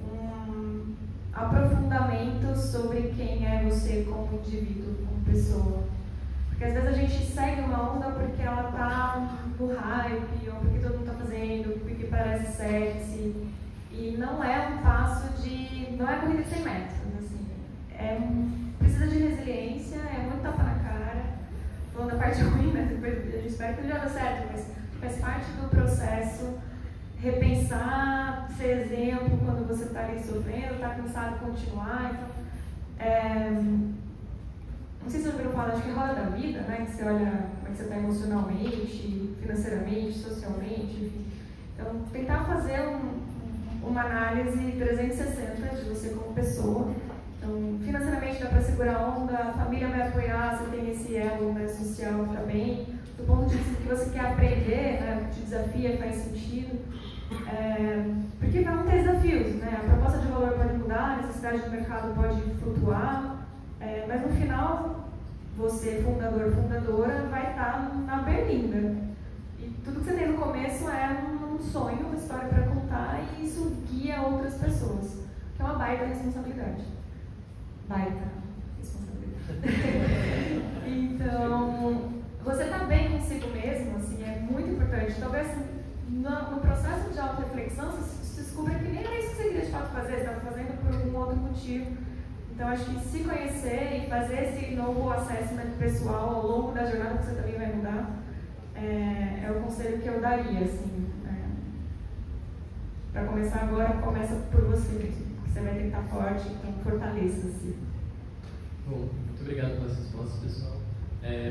Speaker 3: Um aprofundamento sobre quem é você como indivíduo, como pessoa. Porque às vezes a gente segue uma onda porque ela está no hype, ou porque todo mundo está fazendo, porque parece sexy. E não é um passo de... não é corrida de 100 metros, assim. Precisa de resiliência, é muito tapa na cara. Falando da parte ruim, né? Depois a gente espera que já dê certo, mas faz parte do processo repensar, ser exemplo quando você está ali sofrendo, está cansado de continuar. Então, não sei se vocês ouviram falar, acho que roda da vida, né? Que você olha como é que você está emocionalmente, financeiramente, socialmente, enfim. Então, tentar fazer uma análise 360 de você como pessoa. Então, financeiramente dá para segurar a onda, a família vai apoiar, você tem esse elo, né, social também. Do ponto de vista que você quer aprender, né, te desafia, faz sentido. Porque vão ter desafios, né? A proposta de valor pode mudar, a necessidade do mercado pode flutuar, mas no final, você, fundador, fundadora, vai estar na berlinda. E tudo que você tem no começo é um sonho, uma história para contar, e isso guia outras pessoas, que é uma baita responsabilidade. Baita responsabilidade. Então, você tá bem consigo mesmo, assim, é muito importante. Talvez no processo de auto-reflexão você descubra que nem era isso que você queria de fato fazer, você estava fazendo por algum outro motivo. Então, acho que se conhecer e fazer esse novo assessment pessoal ao longo da jornada, que você também vai mudar, é o conselho que eu daria, assim. Para começar agora, começa por você mesmo. Você vai ter que estar forte, então fortaleça-se.
Speaker 2: Bom, muito obrigado pelas respostas, pessoal.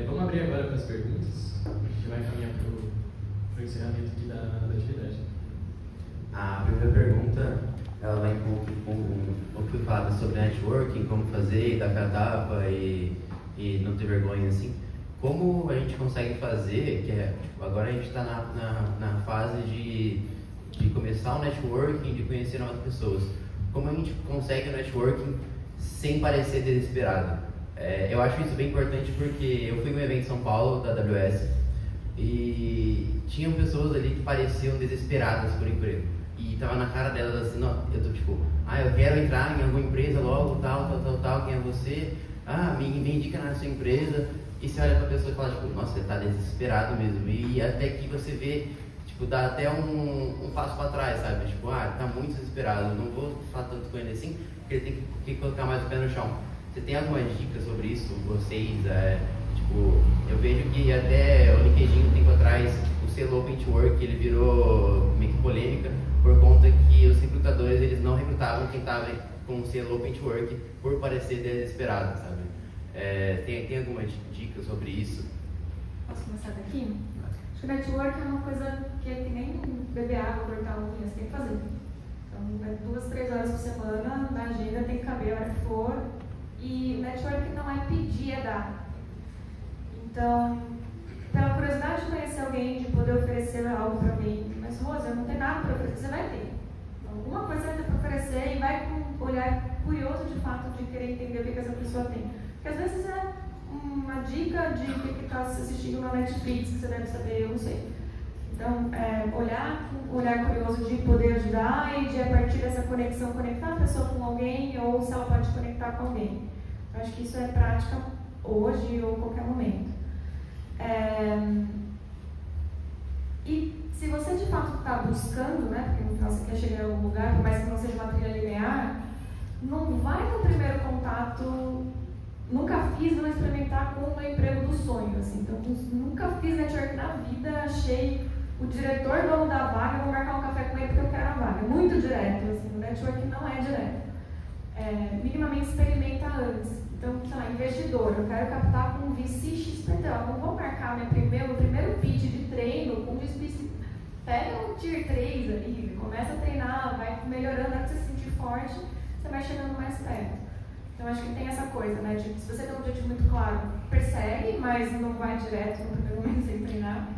Speaker 2: Vamos abrir agora para as perguntas. A gente vai caminhar para o encerramento aqui da atividade.
Speaker 6: A primeira pergunta, ela vai um pouco falada sobre networking, como fazer, dar cara tapa e não ter vergonha, assim. Como a gente consegue fazer, agora a gente está na fase de começar o networking, de conhecer novas pessoas. Como a gente consegue o networking sem parecer desesperado? Eu acho isso bem importante porque eu fui em um evento em São Paulo, da AWS, e tinham pessoas ali que pareciam desesperadas por emprego. E tava na cara delas assim, não, eu tô tipo, eu quero entrar em alguma empresa logo, tal, quem é você? Me indica na sua empresa. E você olha pra pessoa e fala, tipo, nossa, você tá desesperado mesmo. E até que você vê, tipo, dá até um passo pra trás, sabe? Tipo, tá muito desesperado, não vou falar tanto com ele assim, porque ele tem que colocar mais o pé no chão. Você tem alguma dica sobre isso? Vocês, tipo, eu vejo que até o LinkedIn, um tempo atrás, o selo Open to Work, ele virou meio que polêmica, por conta que os recrutadores, eles não recrutavam quem estava com o selo Open to Work por parecer desesperado, sabe? Tem alguma dica sobre isso?
Speaker 3: Posso começar daqui? Acho que o network é uma coisa que nem beber água, cortar unhas, tem que fazer. Então, 2, 3 horas por semana na agenda, tem que caber a hora que for. E network não é pedir, é dar. Então, pela curiosidade de conhecer alguém, de poder oferecer algo para alguém, mas Rosa, eu não tenho nada para oferecer, você vai ter. Alguma coisa você vai ter para oferecer e vai com um olhar curioso de fato de querer entender o que essa pessoa tem. Porque às vezes é uma dica de o que está assistindo na Netflix, que você deve saber, eu não sei. Então, olhar com um olhar curioso de poder ajudar e de, a partir dessa conexão, conectar a pessoa com alguém ou se ela pode conectar com alguém. Eu acho que isso é prática hoje ou qualquer momento. E se você de fato está buscando, né, porque no final você quer chegar em algum lugar, por mais que não seja uma trilha linear, não vai no primeiro contato, nunca fiz, vou experimentar com o emprego do sonho, assim. Então, nunca fiz network na vida, achei o diretor dono da vaga, vou marcar um café com ele porque eu quero a vaga. Muito direto, assim, o network não é direto. Minimamente experimenta antes. Então, sei lá, investidor, eu quero captar com VC XPTO, eu não vou marcar meu primeiro pitch de treino com VC. Pega o Tier 3 ali, começa a treinar, vai melhorando, até você se sentir forte, você vai chegando mais perto. Então, acho que tem essa coisa, né? Tipo, se você tem um objetivo muito claro, persegue, mas não vai direto no primeiro momento sem treinar.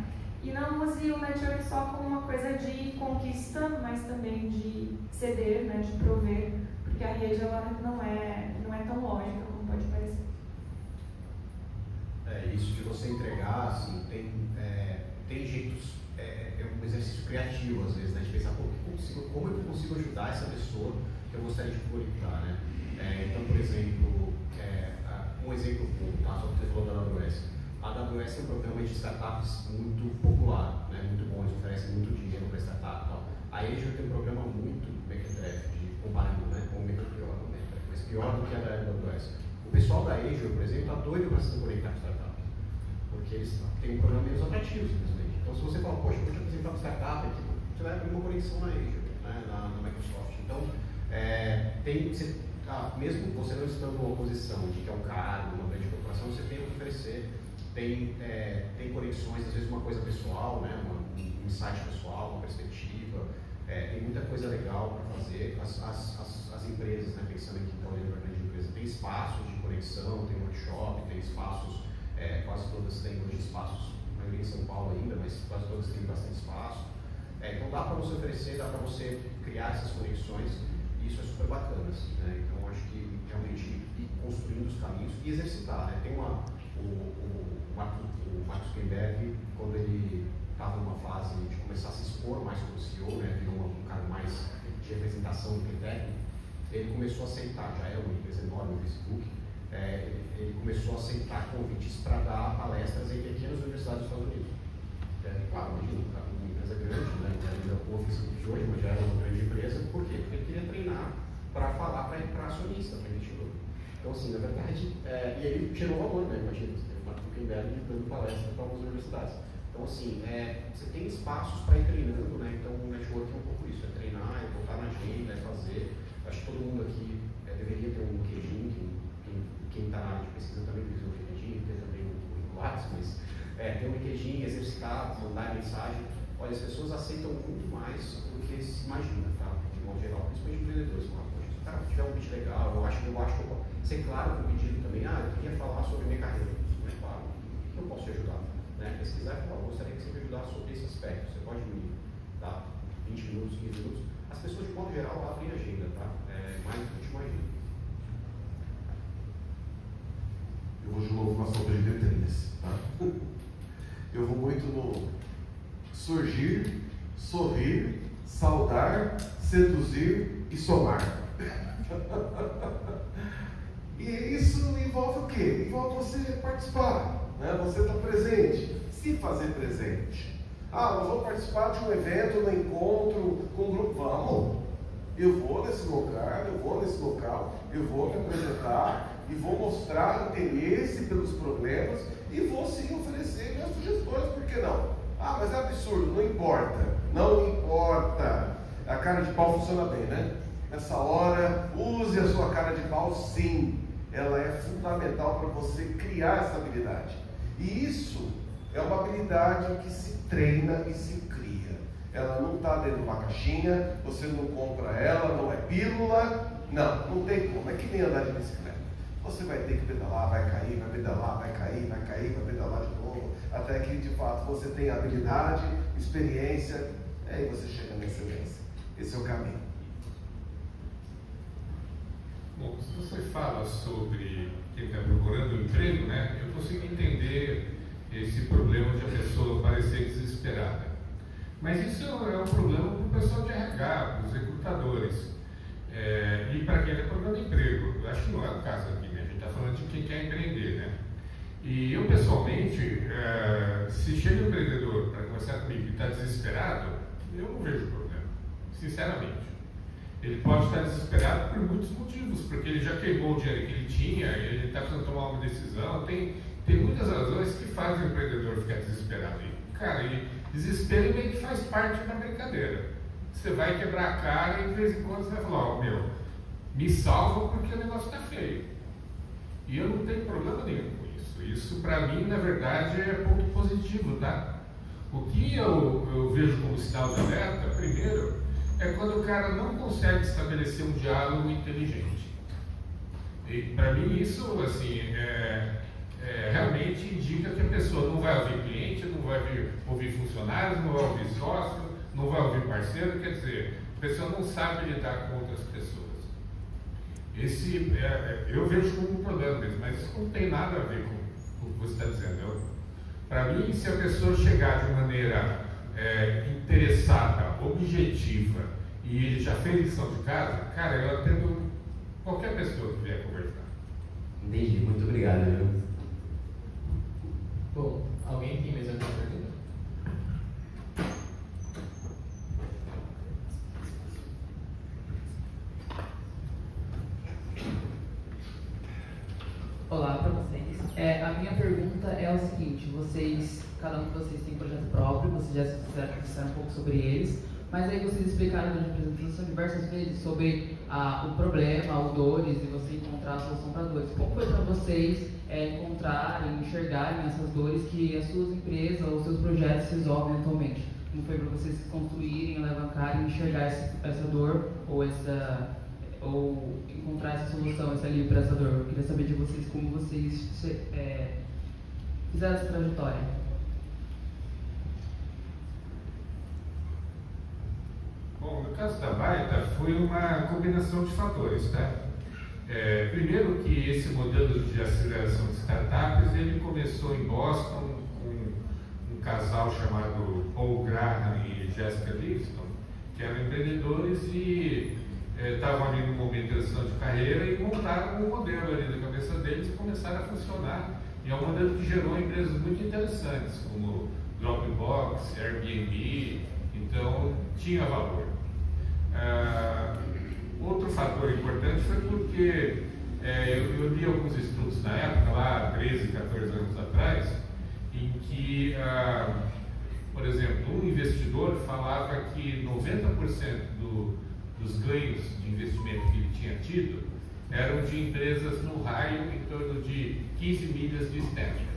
Speaker 3: E não use o network só como uma coisa de conquista, mas também de ceder, né? De prover, porque a rede ela não é tão lógica como pode parecer.
Speaker 4: Isso de você entregar, assim, tem jeitos, é um exercício criativo às vezes, né? De pensar como eu consigo ajudar essa pessoa que eu gostaria de conectar, né? Então, por exemplo, um exemplo, só que você falou da AWS. A AWS é um programa de startups muito popular, né? Muito bom, eles oferecem muito dinheiro para startup e tal. A Azure tem um programa muito mequetrefe, comparando, né? Com o pior, mas pior do que a da AWS. O pessoal da Azure, por exemplo, está doido para se conectar com startups, porque eles têm um programa menos atrativo, simplesmente. Então, se você fala, poxa, eu vou te apresentar uma startup aqui, você vai abrir uma conexão na Azure, né? na Microsoft. Então, mesmo você não estando numa posição de que é um cargo, uma grande corporação, você tem o que oferecer, tem conexões, às vezes uma coisa pessoal, né? Um insight pessoal, uma perspectiva, tem muita coisa legal para fazer. As empresas, né? Pensando aqui então, em grande empresa, tem espaços de conexão, tem workshop, tem espaços, quase todas têm hoje espaços, a maioria em São Paulo ainda, mas quase todas têm bastante espaço. Então dá para você oferecer, dá para você criar essas conexões. Isso é super bacana, assim, né? Então acho que realmente ir construindo os caminhos e exercitar, né? Tem o Marcos Zuckerberg, quando ele estava numa fase de começar a se expor mais como CEO, né? Virou um cara mais de representação do que técnico, ele começou a aceitar, já era uma empresa enorme, o Facebook, ele começou a aceitar convites para dar palestras em pequenas universidades dos Estados Unidos. Claro, imagina, uma empresa grande, né? Ainda o Facebook de hoje, mas já era uma grande empresa, por quê? Porque ele queria treinar para falar para acionista, para investidor. Então, assim, na verdade, e ele gerou valor, né? Imagina, você tem o Mark Zuckerberg dando palestra para algumas universidades. Então, assim, você tem espaços para ir treinando, né? Então, o network é um pouco isso, é treinar, é botar na agenda, é fazer. Acho que todo mundo aqui deveria ter um LinkedIn, quem está na área de pesquisa também precisa um LinkedIn, ter também um Lattes, mas ter um LinkedIn, exercitar, mandar mensagem. Olha, as pessoas aceitam muito mais do que se imagina, tá? De modo geral, principalmente empreendedores. Se o cara tiver um pitch legal, eu acho que eu vou ser claro com o pedido também. Eu queria falar sobre a minha carreira. Não é claro. O que eu posso te ajudar? Né? Pesquisar e falar, eu gostaria que você me ajudasse sobre esse aspecto. Você pode me dar 20 minutos, 15 minutos. As pessoas, de modo geral, abrem a agenda, tá? Mais do que te imagina.
Speaker 5: Eu vou de novo com a sopa de letrinhas, tá? Eu vou muito no surgir, sorrir, saudar, seduzir e somar. E isso envolve o quê? Envolve você participar, né? Você estar presente, se fazer presente. Eu vou participar de um evento, um encontro com um grupo. Vamos! Eu vou nesse lugar, eu vou nesse local, eu vou me apresentar e vou mostrar interesse pelos problemas e vou sim oferecer minhas sugestões, por que não? Mas é absurdo, não importa. Não importa. A cara de pau funciona bem, né? Nessa hora, use a sua cara de pau sim. Ela é fundamental para você criar essa habilidade. E isso é uma habilidade que se treina e se cria. Ela não está dentro de uma caixinha, você não compra ela, não é pílula. Não tem como. É que nem andar de bicicleta. Você vai ter que pedalar, vai cair, vai pedalar, vai cair, vai cair, vai pedalar de novo, até que de fato você tenha habilidade, experiência, e você chega na excelência. Esse é o caminho.
Speaker 1: Bom, se você fala sobre quem está procurando um emprego, né, eu consigo entender esse problema de a pessoa parecer desesperada. Mas isso é um problema para o pessoal de RH, para os recrutadores. E para quem está procurando emprego. Eu acho que não é o caso aqui, né? A gente está falando de quem quer empreender, né? E eu, pessoalmente, se chega um empreendedor para conversar comigo e está desesperado, eu não vejo problema, sinceramente. Ele pode estar desesperado por muitos motivos, porque ele já queimou o dinheiro que ele tinha, ele está precisando tomar uma decisão, tem muitas razões que fazem o empreendedor ficar desesperado. E, cara, desespero meio que faz parte da brincadeira. Você vai quebrar a cara e de vez em quando você vai falar, me salva porque o negócio está feio. E eu não tenho problema nenhum com isso. Isso, para mim, na verdade, é ponto positivo, tá? O que eu vejo como sinal de alerta, primeiro, é quando o cara não consegue estabelecer um diálogo inteligente. E, para mim, isso, assim, realmente indica que a pessoa não vai ouvir cliente, não vai ouvir funcionários, não vai ouvir sócio, não vai ouvir parceiro, quer dizer, a pessoa não sabe lidar com outras pessoas. Esse, eu vejo como um problema mesmo, mas isso não tem nada a ver com o que você está dizendo. Para mim, se a pessoa chegar de maneira interessada, objetiva, e ele já fez lição de casa, cara, eu atendo qualquer pessoa que vier conversar.
Speaker 6: Entendi, muito obrigado, viu?
Speaker 7: Bom, alguém tem mais alguma pergunta?
Speaker 8: Olá para vocês. A minha pergunta é o seguinte: cada um de vocês tem projeto próprio, vocês já disseram um pouco sobre eles, mas aí vocês explicaram na apresentação diversas vezes sobre o problema, o dores, e você encontrar a solução para dores. Como foi para vocês encontrarem, enxergarem essas dores que as suas empresas ou os seus projetos resolvem atualmente? Como foi para vocês construírem, alavancarem, enxergar essa dor ou encontrar essa solução, esse alívio para essa dor? Eu queria saber de vocês como vocês fizeram essa trajetória.
Speaker 1: Bom, no caso da Baita, foi uma combinação de fatores, tá? Primeiro que esse modelo de aceleração de startups, ele começou em Boston com um casal chamado Paul Graham e Jessica Livingston, que eram empreendedores e estavam ali no momento de transição de carreira e montaram um modelo ali na cabeça deles e começaram a funcionar. E é um modelo que gerou empresas muito interessantes, como Dropbox, Airbnb, então tinha valor. Outro fator importante foi porque eu li alguns estudos na época, lá 13, 14 anos atrás, em que, por exemplo, um investidor falava que 90% dos ganhos de investimento que ele tinha tido eram de empresas no raio em torno de 15 milhas de Stanford.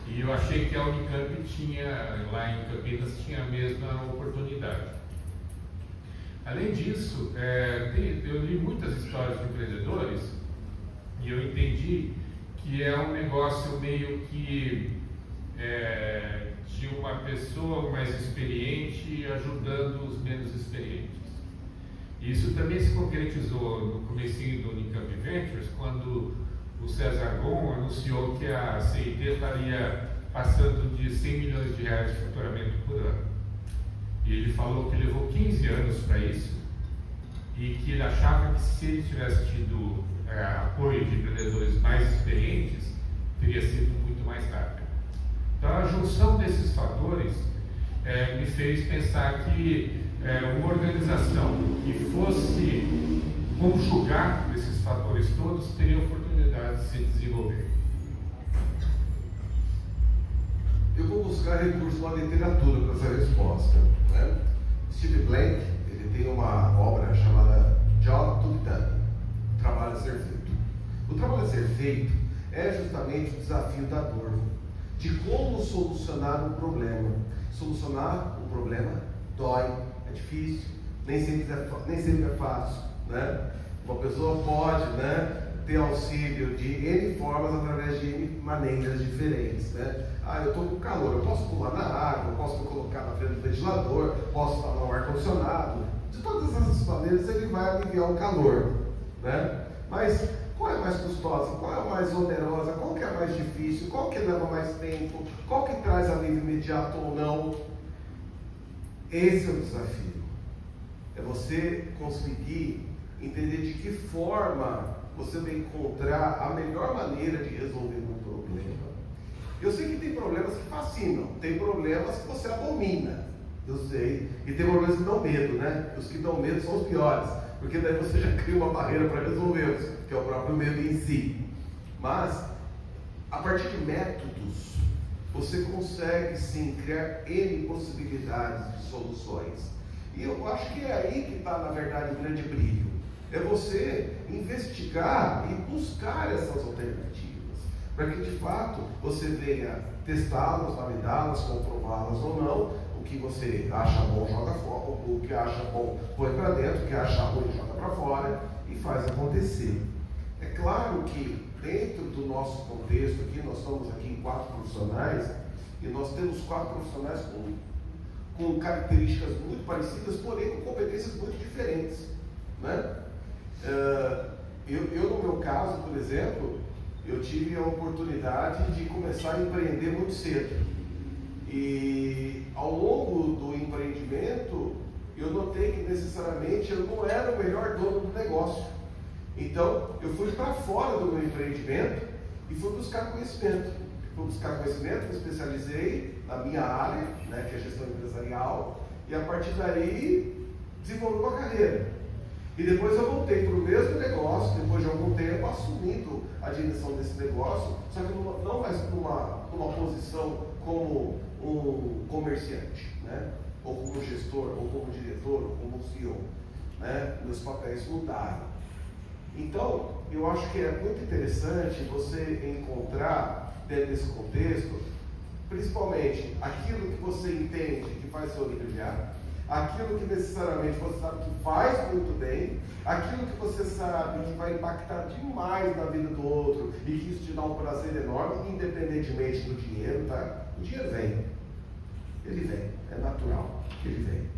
Speaker 1: E eu achei que a Unicamp tinha, lá em Campinas, tinha a mesma oportunidade. Além disso, eu li muitas histórias de empreendedores e eu entendi que é um negócio meio que de uma pessoa mais experiente ajudando os menos experientes. Isso também se concretizou no comecinho do Unicamp Ventures, quando o César Gon anunciou que a CIT estaria passando de 100 milhões de reais de faturamento por ano. E ele falou que levou 15 anos para isso e que ele achava que se ele tivesse tido apoio de empreendedores mais experientes, teria sido muito mais rápido. Então, a junção desses fatores me fez pensar que uma organização que fosse conjugar esses fatores todos teria oportunidade de se desenvolver.
Speaker 5: Eu vou buscar recurso na literatura para essa resposta, né? Steve Blank, ele tem uma obra chamada Job to be Done, trabalho a ser feito. O trabalho a ser feito é justamente o desafio da dor, de como solucionar um problema. Solucionar um problema dói, é difícil, nem sempre é fácil, né? Uma pessoa pode, né, ter auxílio de N formas através de N maneiras diferentes, né? Eu estou com calor, eu posso pular na água, eu posso me colocar na frente do ventilador, posso estar no ar-condicionado. De todas essas maneiras ele vai aliviar o calor, né? Mas qual é mais custosa, qual é mais onerosa, qual que é mais difícil, qual que leva mais tempo, qual que traz alívio imediato ou não? Esse é o desafio. É você conseguir entender de que forma você vai encontrar a melhor maneira de resolver um problema. Eu sei que tem problemas que fascinam, tem problemas que você abomina, eu sei, e tem problemas que dão medo, né? Os que dão medo são os piores, porque daí você já cria uma barreira para resolvê-los, que é o próprio medo em si. Mas, a partir de métodos, você consegue sim criar N possibilidades de soluções. E eu acho que é aí que está, na verdade, o grande brilho. É você investigar e buscar essas alternativas, para que de fato você venha testá-las, validá-las, comprová-las ou não. O que você acha bom joga fora, o que acha bom põe para dentro, o que acha ruim joga para fora e faz acontecer. É claro que dentro do nosso contexto aqui, nós estamos aqui em 4 profissionais e nós temos 4 profissionais com características muito parecidas, porém com competências muito diferentes, né? Eu no meu caso, por exemplo, eu tive a oportunidade de começar a empreender muito cedo. E ao longo do empreendimento, eu notei que necessariamente eu não era o melhor dono do negócio. Então, eu fui para fora do meu empreendimento e fui buscar conhecimento. Fui buscar conhecimento, me especializei na minha área, né, que é gestão empresarial, e a partir daí desenvolvi uma carreira. E depois eu voltei para o mesmo negócio, depois de algum tempo, assumindo a direção desse negócio, só que não mais numa posição como um comerciante, né? Ou como gestor, ou como diretor, ou como CEO. Né? Meus papéis mudaram. Então, eu acho que é muito interessante você encontrar, dentro desse contexto, principalmente aquilo que você entende que faz seu olho brilhar, aquilo que necessariamente você sabe que faz muito bem, aquilo que você sabe que vai impactar demais na vida do outro e que isso te dá um prazer enorme, independentemente do dinheiro, tá? O dinheiro vem, ele vem, é natural que ele vem.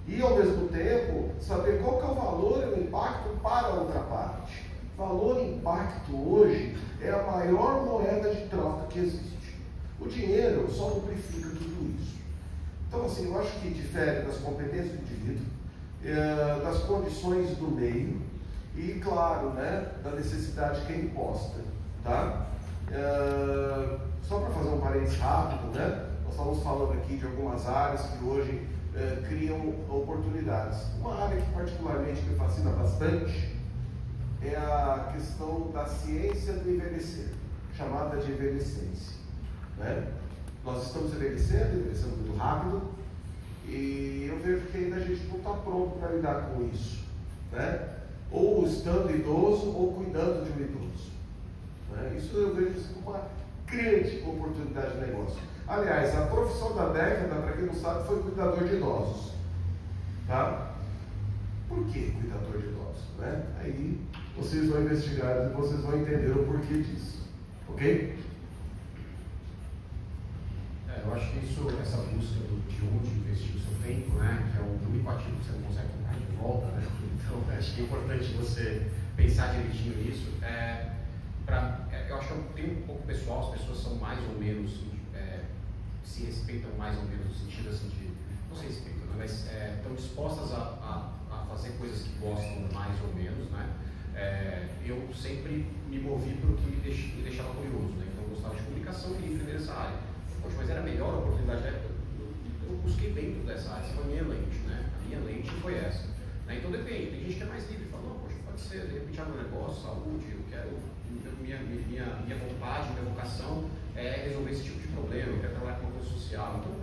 Speaker 5: E ao mesmo tempo, saber qual que é o valor e o impacto para a outra parte. Valor e impacto hoje é a maior moeda de troca que existe. O dinheiro só amplifica tudo isso. Então, assim, eu acho que difere das competências do indivíduo, das condições do meio e, claro, né, da necessidade que é imposta, tá? Só para fazer um parênteses rápido, né? Nós estamos falando aqui de algumas áreas que hoje criam oportunidades. Uma área que particularmente me fascina bastante é a questão da ciência do envelhecer, chamada de envelhecência, né? Nós estamos envelhecendo muito rápido, e eu vejo que ainda a gente não está pronto para lidar com isso, né? Ou estando idoso, ou cuidando de um idoso, né? Isso eu vejo como uma grande oportunidade de negócio. Aliás, a profissão da década, para quem não sabe, foi cuidador de idosos, tá? Por que cuidador de idosos, né? Aí vocês vão investigar e vocês vão entender o porquê disso, ok?
Speaker 4: Eu acho que essa busca de onde investir o seu tempo, né, que é o único ativo que você não consegue comprar de volta, né? Então, acho que é importante você pensar direitinho nisso. Eu acho que tem um pouco pessoal, as pessoas são mais ou menos, se respeitam mais ou menos no sentido assim de, não se respeitam, né, mas estão dispostas a fazer coisas que gostam mais ou menos, né? Eu sempre me movi para o que me deixava curioso, né? Então eu gostava de comunicação e queria empreender nessa área. Poxa, mas era a melhor oportunidade, eu busquei dentro dessa área, essa foi a minha lente, né? A minha lente foi essa. Né? Então depende, tem gente que é mais livre, fala, não, poxa, pode ser, de repente, negócio, saúde, eu quero, minha vontade, minha vocação é resolver esse tipo de problema, eu quero trabalhar com uma coisa social. Então,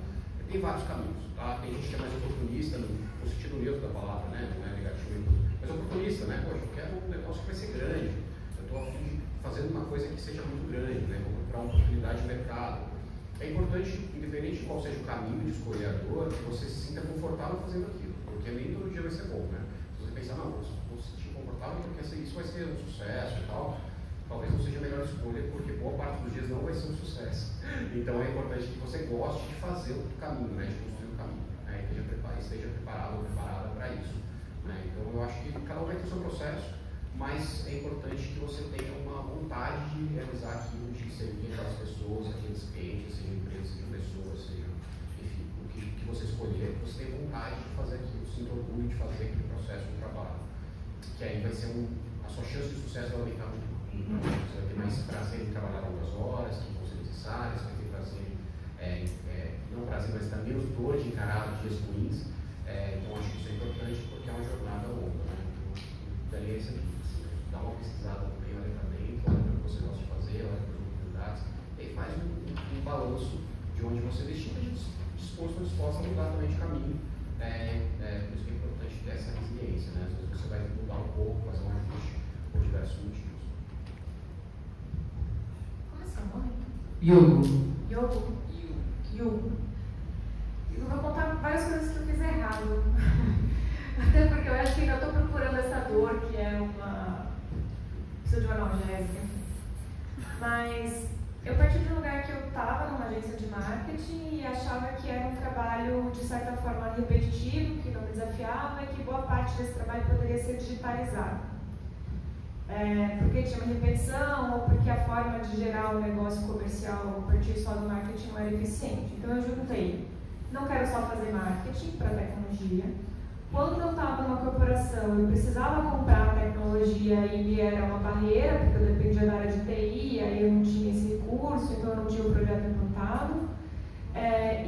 Speaker 4: tem vários caminhos, tá? Tem gente que é mais oportunista, no sentido neutro da palavra, né? Não é negativo, mas oportunista, né? Poxa, eu quero um negócio que vai ser grande, eu estou fazendo uma coisa que seja muito grande, né? Vou procurar uma oportunidade de mercado. É importante, independente de qual seja o caminho de escolher a dor, que você se sinta confortável fazendo aquilo, porque nem todo dia vai ser bom, né? Se você pensar, não, vou se sentir confortável porque isso vai ser um sucesso e tal, talvez não seja a melhor escolha, porque boa parte dos dias não vai ser um sucesso. Então é importante que você goste de fazer o caminho, né? De construir o caminho, né? E esteja preparado ou preparada para isso, né? Então eu acho que cada um vai ter o seu processo, mas é importante que você tenha uma vontade de realizar aquilo, de servir aquelas pessoas, aqueles clientes, sejam empresas, sejam pessoas, sejam, enfim, o que você escolher, você tem vontade de fazer aquilo, sinta orgulho de fazer aquele processo de trabalho, que aí vai ser a sua chance de sucesso vai aumentar muito. Você vai ter mais prazer em trabalhar longas horas, que vão ser necessárias, vai ter prazer, não prazer, mas também menos dor de encarar dias ruins. Então acho que isso é importante porque é uma jornada longa, né? Então, daí esse aqui. Dá uma pesquisada também, olha para dentro, olha para o que você gosta de fazer, olha para as oportunidades, e aí faz um balanço de onde você investir, esteja disposto ou disposta a mudar também de caminho. Por isso que é importante te dê essa resiliência, né? Às vezes você vai mudar um pouco, fazer um ajuste por diversos motivos.
Speaker 9: Como é seu nome?
Speaker 8: Hugo.
Speaker 9: Hugo. Eu vou contar várias coisas que eu fiz errado. Até porque eu acho que ainda estou procurando essa dor, que é uma... preciso de uma analgésica. Mas eu parti de um lugar que eu estava numa agência de marketing e achava que era um trabalho, de certa forma, repetitivo, que não me desafiava e que boa parte desse trabalho poderia ser digitalizado. Porque tinha uma repetição ou porque a forma de gerar um negócio comercial a partir só do marketing não era eficiente. Então eu juntei, não quero só fazer marketing para tecnologia. Quando eu estava numa corporação, eu precisava comprar tecnologia e me era uma barreira, porque eu dependia da área de TI, aí eu não tinha esse recurso, então eu não tinha o projeto implantado.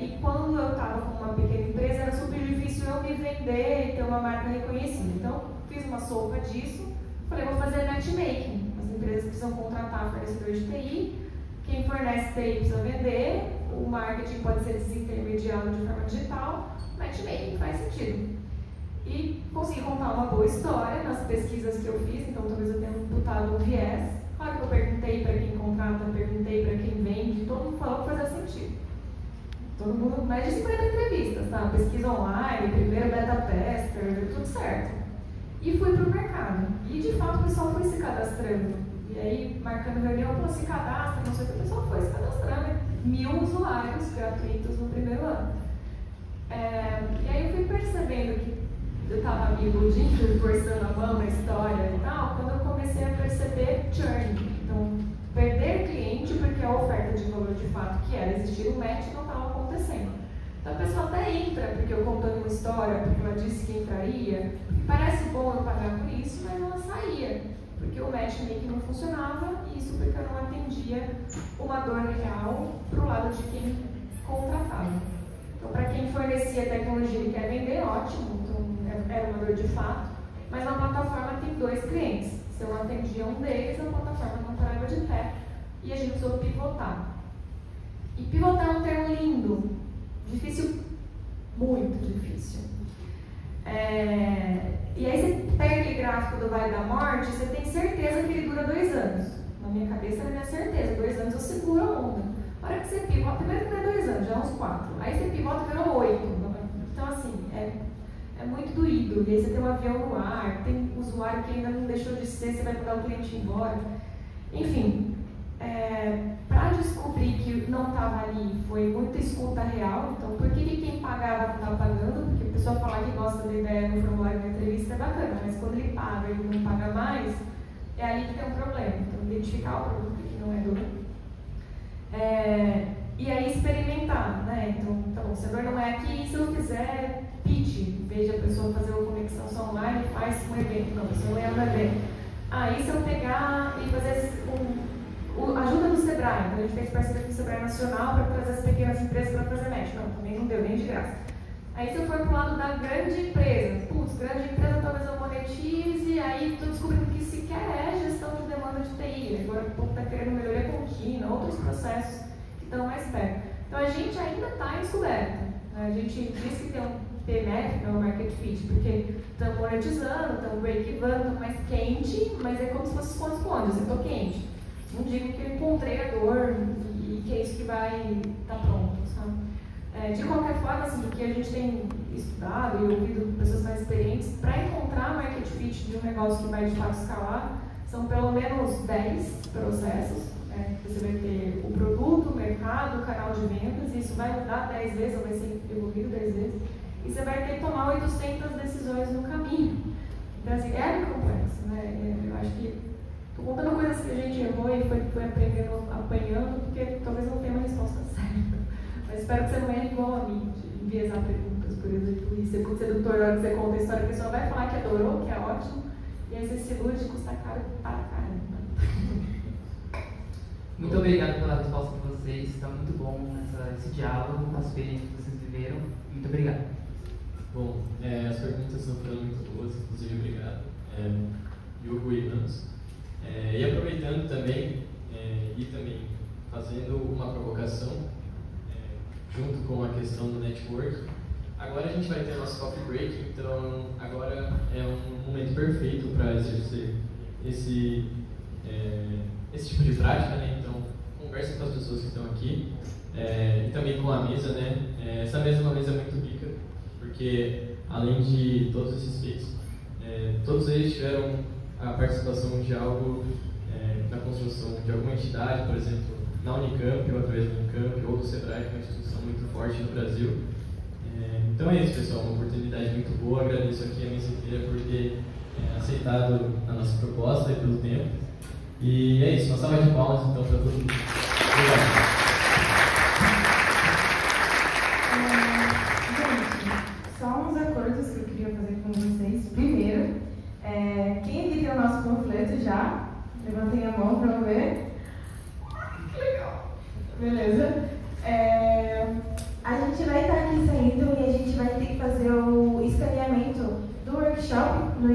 Speaker 9: E quando eu estava com uma pequena empresa, era super difícil eu me vender e ter uma marca reconhecida. Então, fiz uma sopa disso, falei, vou fazer matchmaking. As empresas precisam contratar fornecedor de TI, quem fornece TI precisa vender, o marketing pode ser desintermediado de forma digital, matchmaking faz sentido. E consegui contar uma boa história nas pesquisas que eu fiz, então talvez eu tenha imputado um viés. Claro que eu perguntei para quem contrata, perguntei para quem vende, todo mundo falou que fazia sentido. Todo mundo, mais de 50 entrevistas, tá? Pesquisa online, primeiro beta tester, tudo certo. E fui para o mercado. E de fato o pessoal foi se cadastrando. E aí, marcando reunião, falou, se cadastra, não sei o que, o pessoal foi se cadastrando. 1000 usuários gratuitos no primeiro ano. E aí eu fui percebendo que eu estava me iludindo, forçando a mão na história e tal, quando eu comecei a perceber churn. Então, perder cliente porque a oferta de valor de fato que era existir o match não estava acontecendo. Então a pessoa até entra porque eu contando uma história, porque ela disse que entraria, e parece bom eu pagar por isso, mas ela saía, porque o matchmaking não funcionava, e isso porque eu não atendia uma dor real para o lado de quem contratava. Então, para quem fornecia tecnologia e quer vender, ótimo, então era uma dor de fato, mas na plataforma tem 2 clientes. Se eu não atendia um deles, a plataforma não parava de pé e a gente precisou pivotar. E pivotar é um termo lindo, difícil, muito difícil. E aí você pega aquele gráfico do Vale da Morte, você tem certeza que ele dura 2 anos. Na minha cabeça, na minha certeza, 2 anos eu seguro a onda. A hora que você pivota, primeiro que não é 2 anos, já é uns 4. Aí você pivota e virou 8. Então, assim, é muito doído. E aí você tem um avião no ar, tem usuário que ainda não deixou de ser, você vai mandar o cliente embora. Enfim, para descobrir que não estava ali, foi muita escuta real. Então, por que quem pagava não está pagando? Porque a pessoa falar que gosta da ideia no formulário da entrevista é bacana, mas quando ele paga e ele não paga mais, é ali que tem um problema. Então, identificar o produto que não é do... e aí experimentar, né? Então, tá bom, o servidor não é aqui, se eu fizer pitch, em vez de a pessoa fazer uma conexão só online, faz um evento, não, você não é um evento. Aí se eu pegar e fazer ajuda do Sebrae, então a gente fez parceria com o Sebrae Nacional para trazer as pequenas empresas para fazer match, não, também não deu, nem de graça. Aí se eu for pro lado da grande empresa, grande empresa talvez eu monetize, aí estou descobrindo que sequer é gestão de demanda de TI, agora o povo está querendo melhoria contínua, outros processos que estão mais perto. Então a gente ainda está em descoberta, né? A gente diz que tem um PMF, não é um Market Fit, porque estamos monetizando, estamos break-even, estamos mais quente, mas é como se fosse esconde-esconde, eu estou quente. Não digo que eu encontrei a dor e que é isso que vai estar pronto, sabe? De qualquer forma, assim, porque a gente tem estudado e ouvido pessoas mais experientes, para encontrar market fit de um negócio que vai de fato escalar, são pelo menos 10 processos. Você vai ter o produto, o mercado, o canal de vendas, e isso vai mudar 10 vezes, ou vai ser evoluído 10 vezes, e você vai ter que tomar 800 decisões no caminho. Então, assim, é complexo, né? Eu acho que estou contando coisas que a gente errou e foi aprendendo, apanhando, porque talvez não tenha uma resposta certa. Mas espero que você não é igual a mim, de enviesar perguntas, por exemplo, e ser sedutor na hora que você conta a história, a pessoa vai falar que adorou, que é ótimo, e aí você se ilude e custa caro para caramba.
Speaker 8: Muito obrigado pela resposta de vocês, está muito bom esse diálogo, as experiências que vocês viveram. Muito obrigado.
Speaker 7: Bom, as perguntas estão ficando muito boas, inclusive obrigado. Hugo e Ramos. E aproveitando também, e também fazendo uma provocação, junto com a questão do network, agora a gente vai ter nosso coffee break, então agora é um momento perfeito para exercer esse tipo de prática, né? Então, conversa com as pessoas que estão aqui e também com a mesa, né? Essa mesa é uma mesa muito rica, porque além de todos esses feitos, todos eles tiveram a participação de algo na construção de alguma entidade, por exemplo, na Unicamp, ou através do Unicamp, ou do Sebrae, que é uma instituição muito forte no Brasil. Então é isso, pessoal, uma oportunidade muito boa. Agradeço aqui a mesa inteira por ter aceitado a nossa proposta e pelo tempo. E é isso, uma salva de palmas então para todo mundo. Obrigado.
Speaker 3: Gente, só uns acordos que eu queria fazer com vocês. Primeiro, quem aqui tem o nosso panfleto já? Levantem a mão para eu ver. Que legal! Beleza? A gente vai estar aqui saindo e a gente vai ter que fazer o escaneamento do workshop no